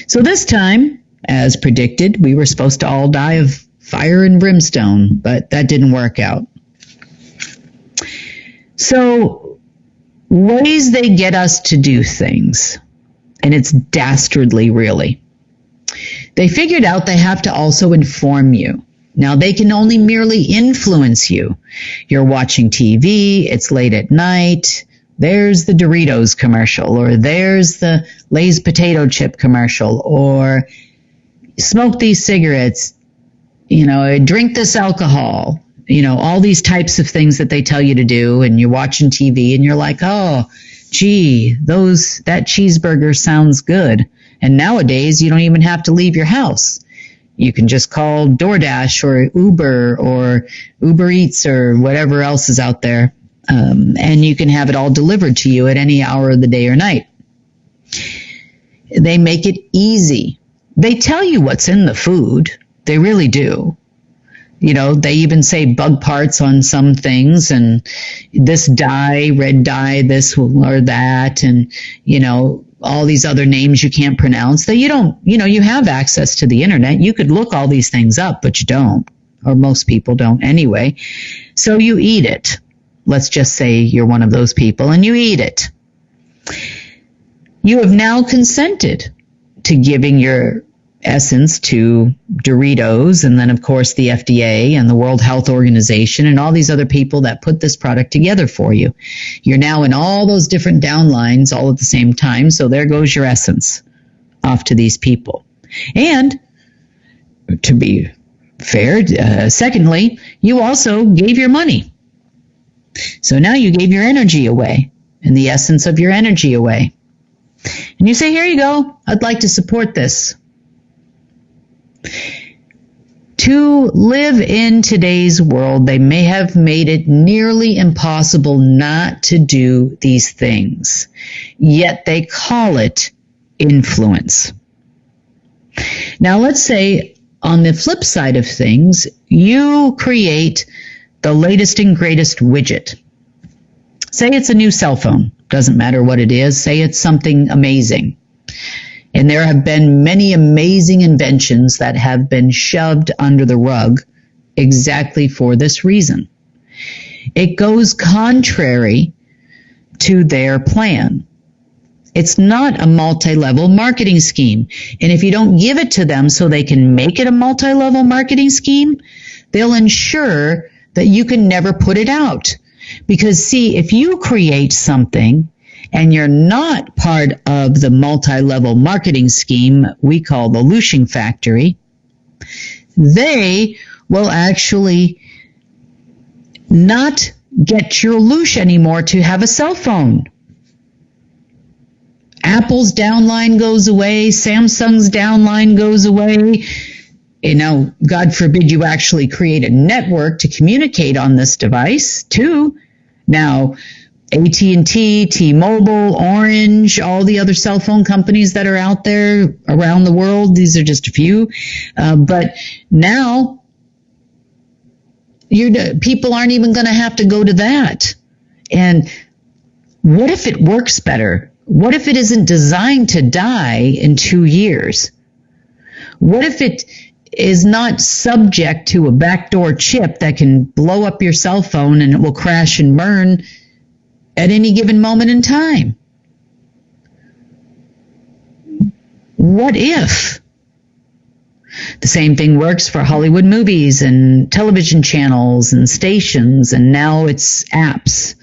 So this time, as predicted, we were supposed to all die of fire and brimstone, but that didn't work out. So, ways they get us to do things, and it's dastardly, really. They figured out they have to also inform you. Now, they can only merely influence you. You're watching TV, it's late at night, there's the Doritos commercial, or there's the Lay's potato chip commercial, or smoke these cigarettes, drink this alcohol, all these types of things that they tell you to do, and you're watching TV and you're like, oh, gee, that cheeseburger sounds good. And nowadays you don't even have to leave your house. You can just call DoorDash or Uber or Uber Eats or whatever else is out there. And you can have it all delivered to you at any hour of the day or night. They make it easy. They tell you what's in the food. They really do. They even say bug parts on some things, and this dye, red dye, this or that, and, all these other names you can't pronounce that you don't, you have access to the internet. You could look all these things up, but you don't, or most people don't anyway. So you eat it. Let's just say you're one of those people and you eat it. You have now consented to giving your essence to Doritos, and then of course the FDA and the World Health Organization and all these other people that put this product together for you. You're now in all those different downlines all at the same time, so there goes your essence off to these people. And to be fair, secondly, you also gave your money. So now you gave your energy away and the essence of your energy away. And you say, here you go. I'd like to support this. To live in today's world, they may have made it nearly impossible not to do these things. Yet they call it influence. Now, let's say on the flip side of things, you create the latest and greatest widget. Say it's a new cell phone. Doesn't matter what it is. Say it's something amazing. And there have been many amazing inventions that have been shoved under the rug exactly for this reason. It goes contrary to their plan. It's not a multi-level marketing scheme. And if you don't give it to them so they can make it a multi-level marketing scheme, they'll ensure that you can never put it out. Because see, if you create something and you're not part of the multi-level marketing scheme we call the Lushing Factory, they will actually not get your Lush anymore to have a cell phone. Apple's downline goes away, Samsung's downline goes away. You know, God forbid you actually create a network to communicate on this device too. Now, AT&T, T-Mobile, Orange, all the other cell phone companies that are out there around the world, these are just a few. But now, people aren't even going to have to go to that. And what if it works better? What if it isn't designed to die in 2 years? What if it is not subject to a backdoor chip that can blow up your cell phone and it will crash and burn at any given moment in time? What if? The same thing works for Hollywood movies and television channels and stations, and now it's apps,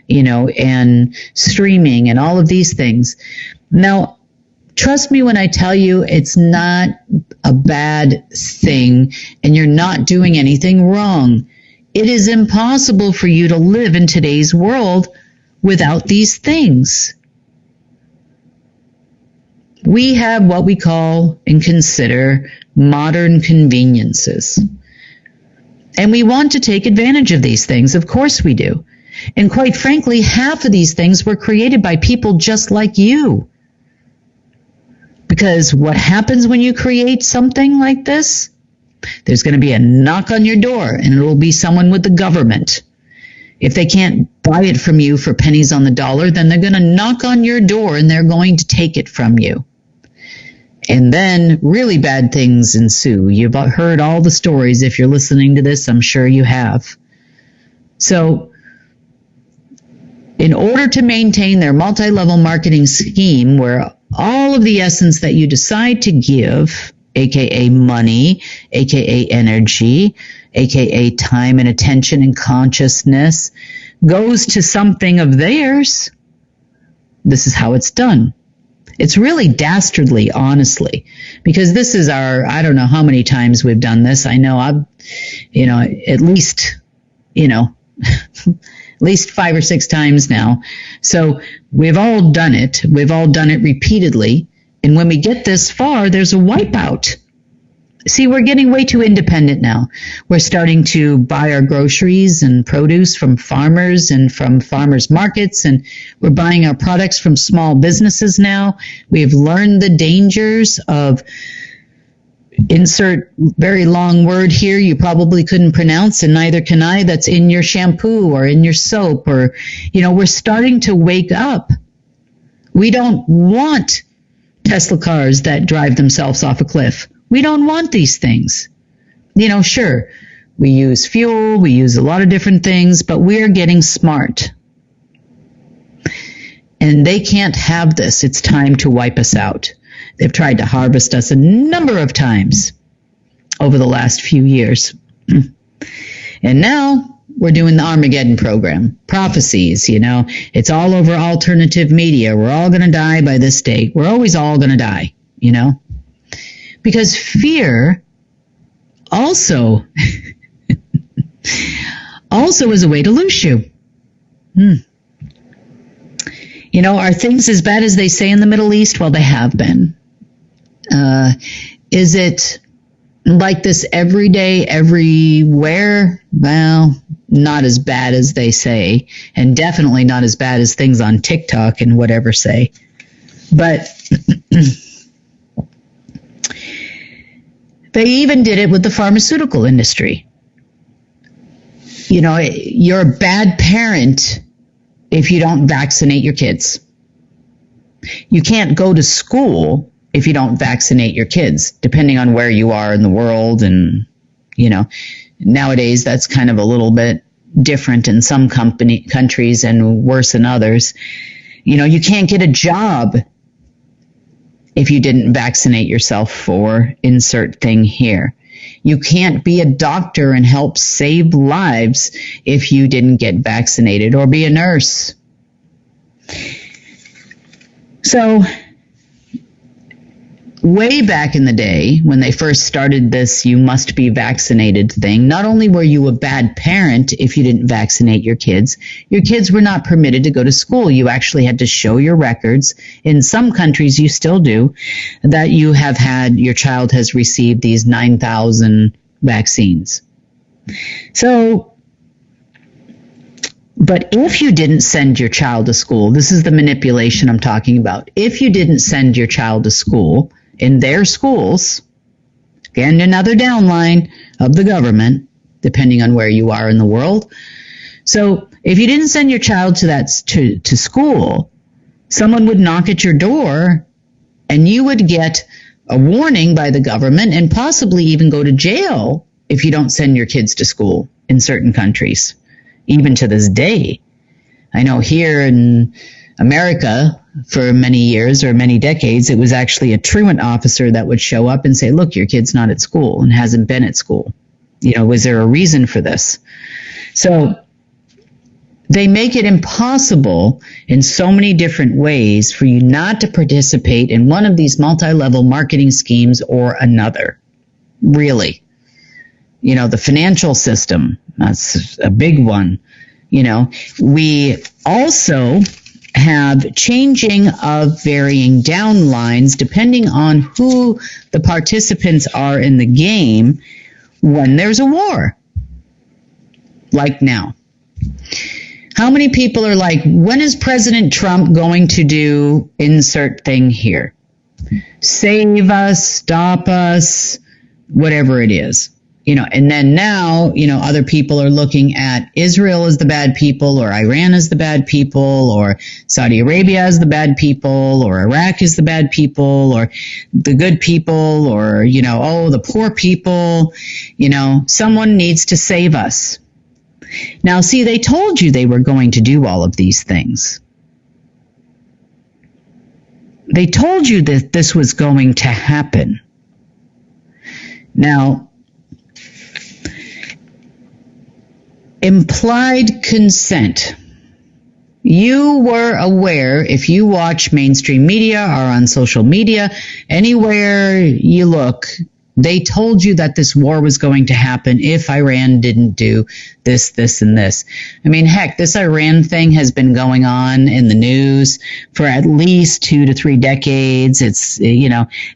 you know, and streaming and all of these things. Now, trust me when I tell you it's not a bad thing and you're not doing anything wrong. It is impossible for you to live in today's world without these things. We have what we call and consider modern conveniences. And we want to take advantage of these things. Of course we do. And quite frankly, half of these things were created by people just like you. Because what happens when you create something like this? There's going to be a knock on your door, and it will be someone with the government. If they can't buy it from you for pennies on the dollar, then they're going to knock on your door and they're going to take it from you. And then really bad things ensue. You've heard all the stories. If you're listening to this, I'm sure you have. So, in order to maintain their multi-level marketing scheme where all of the essence that you decide to give, aka money, aka energy, aka time and attention and consciousness, goes to something of theirs, this is how it's done. It's really dastardly, honestly, because this is I don't know how many times we've done this. I know at least 5 or 6 times now. So we've all done it. We've all done it repeatedly. And when we get this far, there's a wipeout. See, we're getting way too independent now. We're starting to buy our groceries and produce from farmers and from farmers markets, and we're buying our products from small businesses now. We've learned the dangers of insert very long word here you probably couldn't pronounce, and neither can I, that's in your shampoo or in your soap, or, we're starting to wake up. We don't want Tesla cars that drive themselves off a cliff. We don't want these things. Sure, we use fuel, we use a lot of different things, but we're getting smart. And they can't have this. It's time to wipe us out. They've tried to harvest us a number of times over the last few years. And now we're doing the Armageddon program. Prophecies, it's all over alternative media. We're all going to die by this date. We're always all going to die, Because fear also is a way to lose you. Are things as bad as they say in the Middle East? Well, they have been. Is it like this every day, everywhere? Well, not as bad as they say, and definitely not as bad as things on TikTok and whatever say. But they even did it with the pharmaceutical industry. You're a bad parent if you don't vaccinate your kids. You can't go to school if you don't vaccinate your kids, depending on where you are in the world. And, nowadays that's kind of a little bit different in some countries and worse in others. You can't get a job if you didn't vaccinate yourself for insert thing here. You can't be a doctor and help save lives if you didn't get vaccinated, or be a nurse. So, way back in the day, when they first started this you must be vaccinated thing, not only were you a bad parent if you didn't vaccinate your kids were not permitted to go to school. You actually had to show your records. In some countries, you still do, that you have had, your child has received these 9,000 vaccines. So, but if you didn't send your child to school, this is the manipulation I'm talking about. If you didn't send your child to school, in their schools, again, another downline of the government, depending on where you are in the world. So if you didn't send your child to school, someone would knock at your door and you would get a warning by the government and possibly even go to jail if you don't send your kids to school in certain countries, even to this day. I know here in America, for many years or many decades, it was actually a truant officer that would show up and say, look, your kid's not at school and hasn't been at school. Was there a reason for this? So they make it impossible in so many different ways for you not to participate in one of these multi-level marketing schemes or another. Really. The financial system, that's a big one. We also have changing of varying downlines depending on who the participants are in the game when there's a war. Like now. How many people are like, when is President Trump going to do insert thing here? Save us, stop us, whatever it is. And then now, other people are looking at Israel as the bad people, or Iran as the bad people, or Saudi Arabia as the bad people, or Iraq is the bad people, or the good people, or, the poor people. Someone needs to save us. Now, see, they told you they were going to do all of these things. They told you that this was going to happen. Now, implied consent. You were aware, if you watch mainstream media or on social media, anywhere you look, they told you that this war was going to happen if Iran didn't do this, this, and this. I mean, heck, this Iran thing has been going on in the news for at least 2 to 3 decades. It's,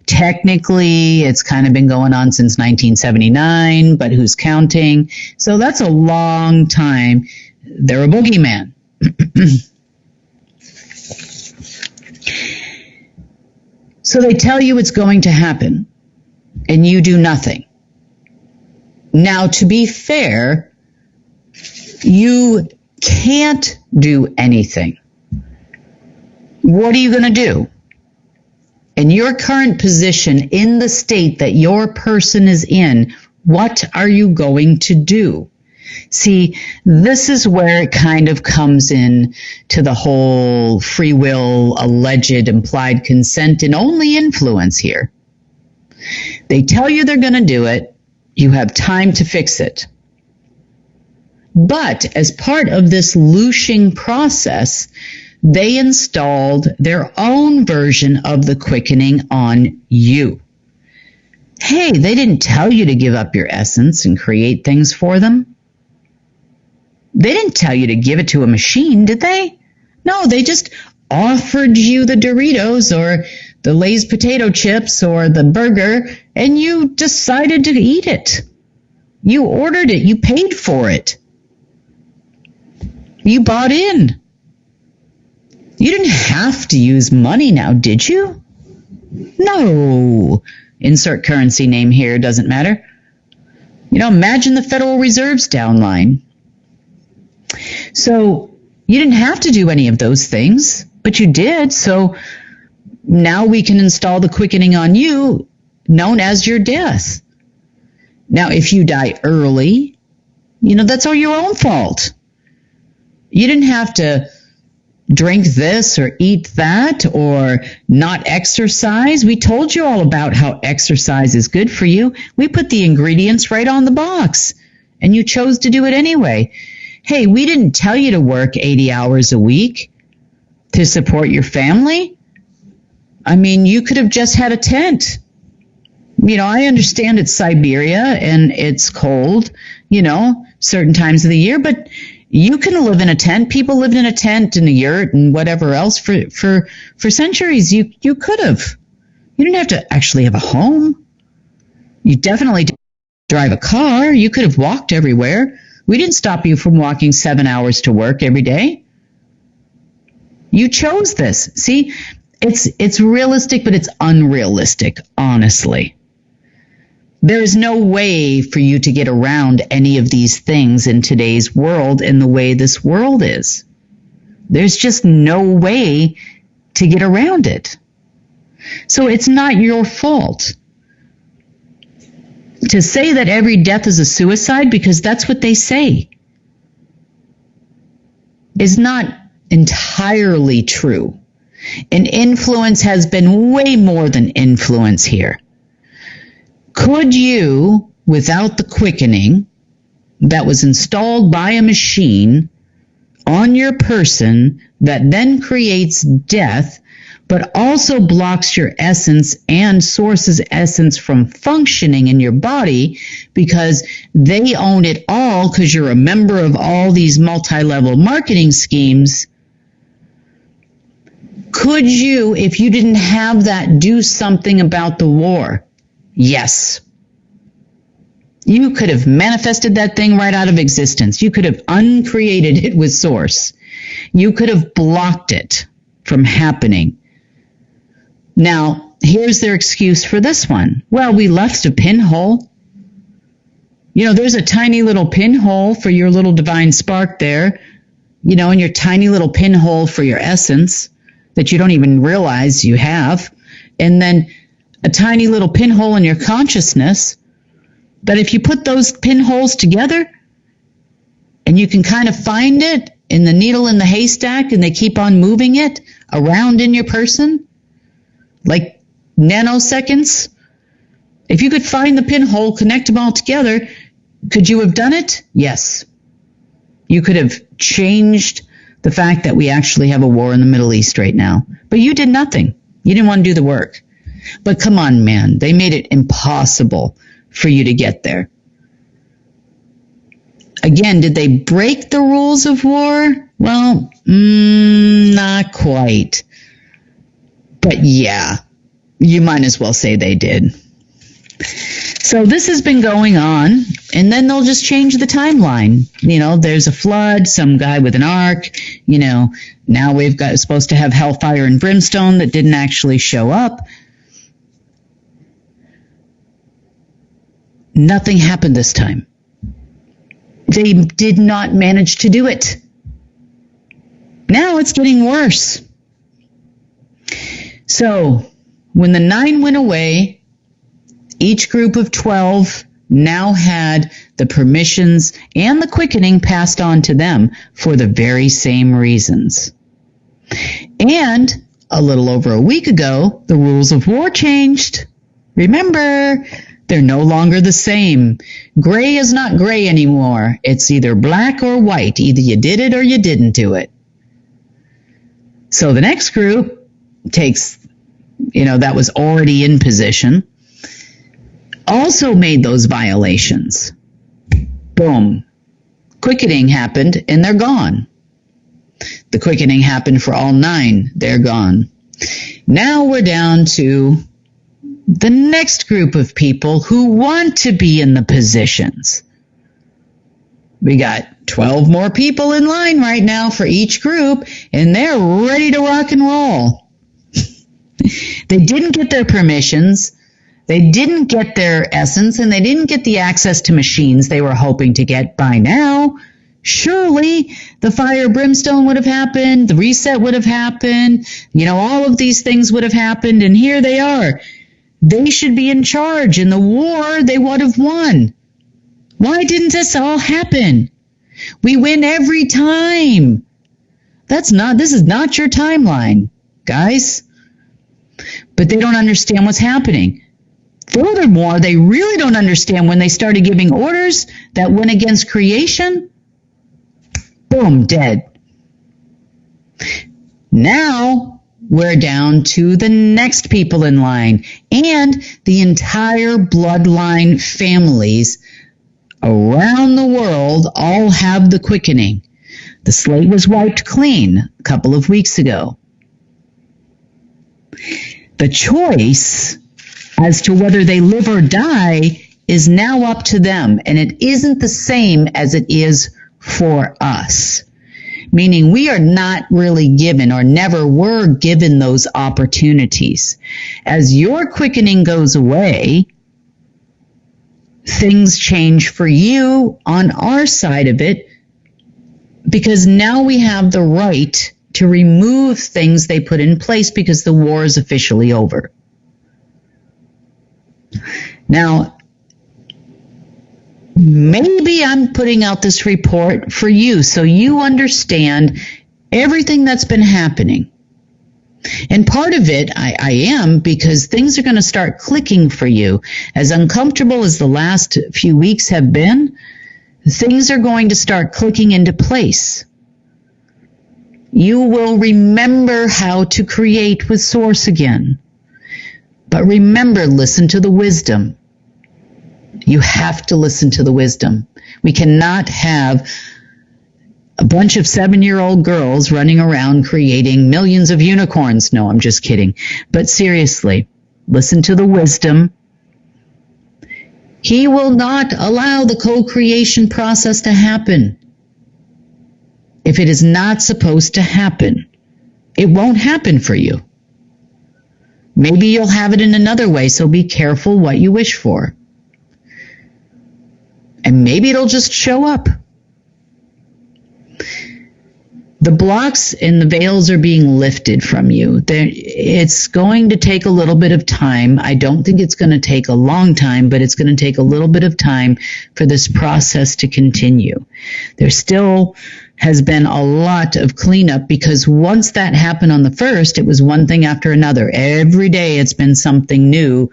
technically it's kind of been going on since 1979, but who's counting? So that's a long time. They're a boogeyman. So they tell you it's going to happen, and you do nothing. Now, to be fair, you can't do anything. What are you going to do? In your current position, in the state that your person is in, what are you going to do? See, this is where it kind of comes in to the whole free will, alleged, implied consent, and only influence here. They tell you they're going to do it. You have time to fix it. But as part of this looshing process, they installed their own version of the quickening on you. Hey, they didn't tell you to give up your essence and create things for them. They didn't tell you to give it to a machine, did they? No, they just offered you the Doritos or the Lay's potato chips or the burger, and you decided to eat it. You ordered it. You paid for it. You bought in. You didn't have to use money now, did you? No. Insert currency name here, doesn't matter. Imagine the Federal Reserve's downline. So you didn't have to do any of those things, but you did. So now we can install the quickening on you, known as your death. Now, if you die early, that's all your own fault. You didn't have to drink this or eat that or not exercise. We told you all about how exercise is good for you. We put the ingredients right on the box, and you chose to do it anyway. Hey, we didn't tell you to work 80 hours a week to support your family. I mean, you could have just had a tent. I understand it's Siberia and it's cold, certain times of the year, but you can live in a tent. People lived in a tent and a yurt and whatever else for centuries. You could have. You didn't have to actually have a home. You definitely didn't drive a car. You could have walked everywhere. We didn't stop you from walking 7 hours to work every day. You chose this. See, it's realistic, but it's unrealistic, honestly. There is no way for you to get around any of these things in today's world in the way this world is. There's just no way to get around it. So it's not your fault. To say that every death is a suicide, because that's what they say, is not entirely true. And influence has been way more than influence here. Could you, without the quickening that was installed by a machine on your person that then creates death, but also blocks your essence and sources essence from functioning in your body because they own it all because you're a member of all these multi-level marketing schemes, could you, if you didn't have that, do something about the war? Yes. You could have manifested that thing right out of existence. You could have uncreated it with source. You could have blocked it from happening. Now, here's their excuse for this one. Well, we left a pinhole. There's a tiny little pinhole for your little divine spark there, and your tiny little pinhole for your essence that you don't even realize you have. And then a tiny little pinhole in your consciousness. But if you put those pinholes together and you can kind of find it in the needle in the haystack and they keep on moving it around in your person, like nanoseconds, if you could find the pinhole, connect them all together, could you have done it? Yes. You could have changed the fact that we actually have a war in the Middle East right now. But you did nothing. You didn't want to do the work. But come on, man. They made it impossible for you to get there. Again, did they break the rules of war? Well, not quite. But yeah, you might as well say they did. So this has been going on, and then they'll just change the timeline. There's a flood, some guy with an ark, now we've got supposed to have hellfire and brimstone that didn't actually show up. Nothing happened this time. They did not manage to do it. Now it's getting worse. So when the 9 went away, each group of 12 now had the permissions and the quickening passed on to them for the very same reasons. And a little over a week ago, the rules of war changed. Remember, they're no longer the same. Gray is not gray anymore. It's either black or white. Either you did it or you didn't do it. So the next group takes, that was already in position, also made those violations. Boom. Quickening happened and they're gone. The quickening happened for all 9. They're gone. Now we're down to the next group of people who want to be in the positions. We got 12 more people in line right now for each group, and they're ready to rock and roll. They didn't get their permissions, they didn't get their essence, and they didn't get the access to machines they were hoping to get by now. Surely the fire brimstone would have happened, the reset would have happened, all of these things would have happened, and here they are. They should be in charge. In the war, they would have won. Why didn't this all happen? We win every time. This is not your timeline, guys. But they don't understand what's happening. Furthermore, they really don't understand when they started giving orders that went against creation. Boom, dead. Now we're down to the next people in line, and the entire bloodline families around the world all have the quickening. The slate was wiped clean a couple of weeks ago. The choice as to whether they live or die is now up to them, and it isn't the same as it is for us. Meaning we are not really given, or never were given, those opportunities. As your quickening goes away, things change for you on our side of it, because now we have the right to remove things they put in place because the war is officially over. Now, maybe I'm putting out this report for you so you understand everything that's been happening. And part of it, I am, because things are going to start clicking for you. As uncomfortable as the last few weeks have been, things are going to start clicking into place. You will remember how to create with Source again. But remember, listen to the wisdom. You have to listen to the wisdom. We cannot have a bunch of 7-year-old girls running around creating millions of unicorns. No, I'm just kidding. But seriously, listen to the wisdom. He will not allow the co-creation process to happen. If it is not supposed to happen, it won't happen for you. Maybe you'll have it in another way, so be careful what you wish for. And maybe it'll just show up. The blocks and the veils are being lifted from you. It's going to take a little bit of time. I don't think it's going to take a long time, but it's going to take a little bit of time for this process to continue. There still has been a lot of cleanup, because once that happened on the 1st, it was one thing after another. Every day it's been something new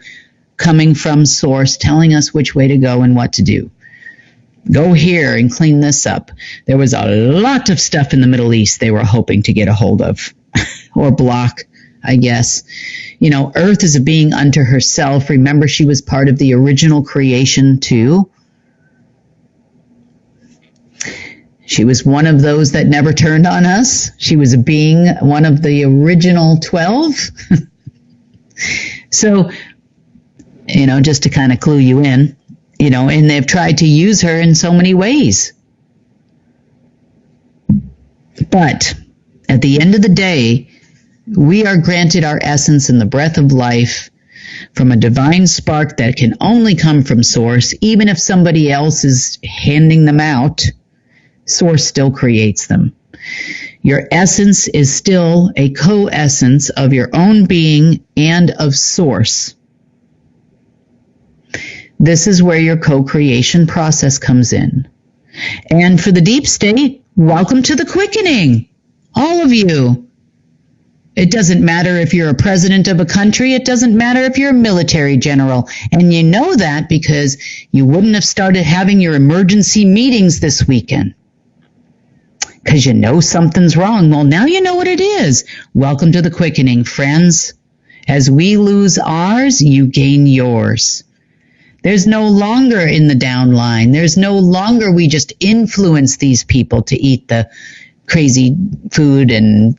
coming from Source, telling us which way to go and what to do. Go here and clean this up. There was a lot of stuff in the Middle East they were hoping to get a hold of, or block, I guess. Earth is a being unto herself. Remember, she was part of the original creation too. She was one of those that never turned on us. She was a being, one of the original 12. So, just to kind of clue you in, and they've tried to use her in so many ways. But at the end of the day, we are granted our essence and the breath of life from a divine spark that can only come from Source. Even if somebody else is handing them out, Source still creates them. Your essence is still a co-essence of your own being and of Source. This is where your co-creation process comes in. And for the deep state, welcome to the quickening. All of you. It doesn't matter if you're a president of a country. It doesn't matter if you're a military general. And you know that because you wouldn't have started having your emergency meetings this weekend. Because you know something's wrong. Well, now you know what it is. Welcome to the quickening, friends. As we lose ours, you gain yours. There's no longer in the downline. There's no longer we just influence these people to eat the crazy food and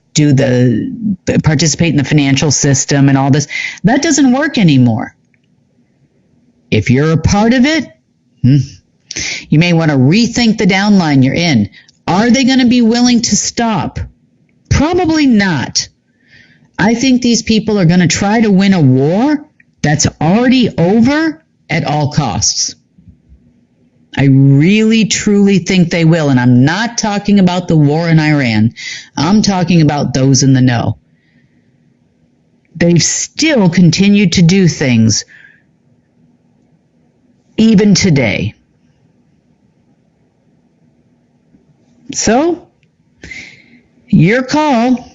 participate in the financial system and all this. That doesn't work anymore. If you're a part of it, you may want to rethink the downline you're in. Are they going to be willing to stop? Probably not. I think these people are going to try to win a war that's already over at all costs. I really, truly think they will. And I'm not talking about the war in Iran. I'm talking about those in the know. They've still continued to do things even today. So, your call.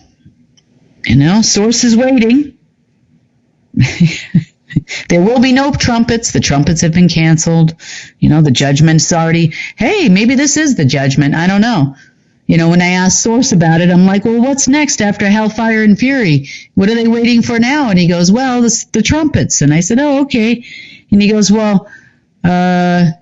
Source is waiting. There will be no trumpets. The trumpets have been canceled. The judgment's already, hey, maybe this is the judgment. I don't know. When I asked Source about it, I'm like, well, what's next after Hellfire and Fury? What are they waiting for now? And he goes, well, the trumpets. And I said, oh, okay. And he goes, well, but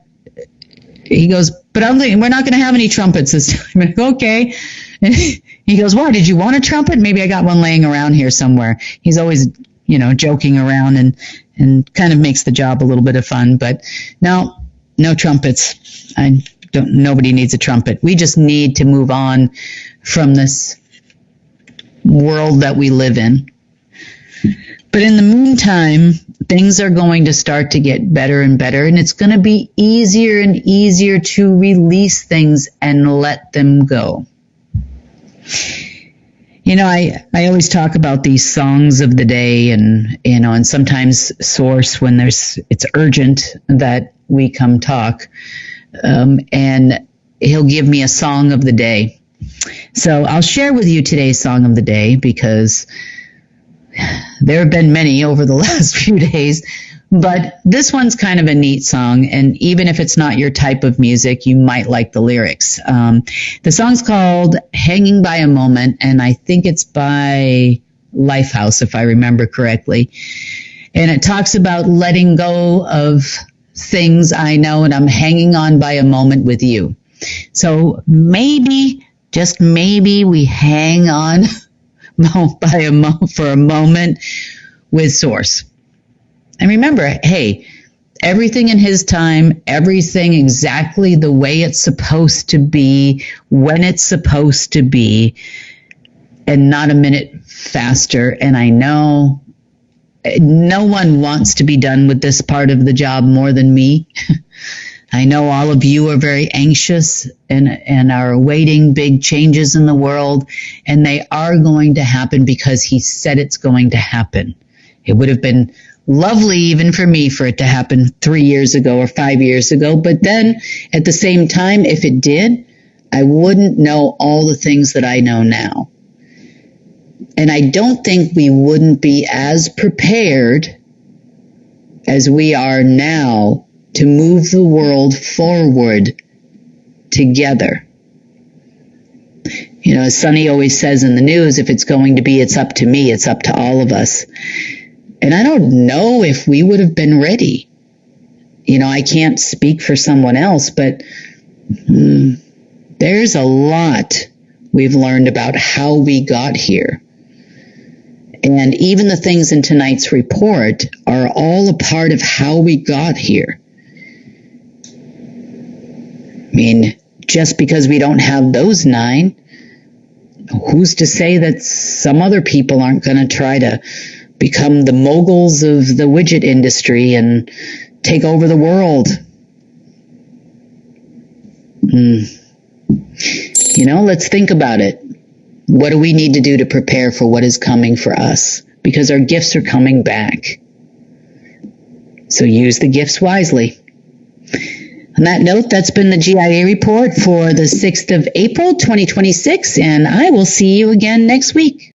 I'm thinking, we're not going to have any trumpets this time. I'm like, okay. And he goes, why, did you want a trumpet? Maybe I got one laying around here somewhere. He's always, joking around and kind of makes the job a little bit of fun. But no trumpets. Nobody needs a trumpet. We just need to move on from this world that we live in. But in the meantime, things are going to start to get better and better, and it's going to be easier and easier to release things and let them go. I always talk about these songs of the day, and sometimes Source, when it's urgent that we come talk, and he'll give me a song of the day. So I'll share with you today's song of the day, because there have been many over the last few days, but this one's kind of a neat song, and even if it's not your type of music, you might like the lyrics. The song's called Hanging by a Moment, and I think it's by Lifehouse, if I remember correctly. And it talks about letting go of things I know, and I'm hanging on by a moment with you. So maybe, just maybe, we hang on for a moment with Source. And remember, hey, everything in his time, everything exactly the way it's supposed to be, when it's supposed to be, and not a minute faster. And I know no one wants to be done with this part of the job more than me. I know all of you are very anxious and are awaiting big changes in the world, and they are going to happen because he said it's going to happen. It would have been lovely even for me for it to happen 3 years ago or 5 years ago, but then at the same time, if it did, I wouldn't know all the things that I know now. And I don't think we wouldn't be as prepared as we are now to move the world forward together. As Sonny always says in the news, if it's going to be, it's up to me, it's up to all of us. And I don't know if we would have been ready. I can't speak for someone else, but there's a lot we've learned about how we got here. And even the things in tonight's report are all a part of how we got here. Just because we don't have those 9, who's to say that some other people aren't going to try to become the moguls of the widget industry and take over the world? Let's think about it. What do we need to do to prepare for what is coming for us? Because our gifts are coming back. So use the gifts wisely. On that note, that's been the GIA report for the 6th of April, 2026, and I will see you again next week.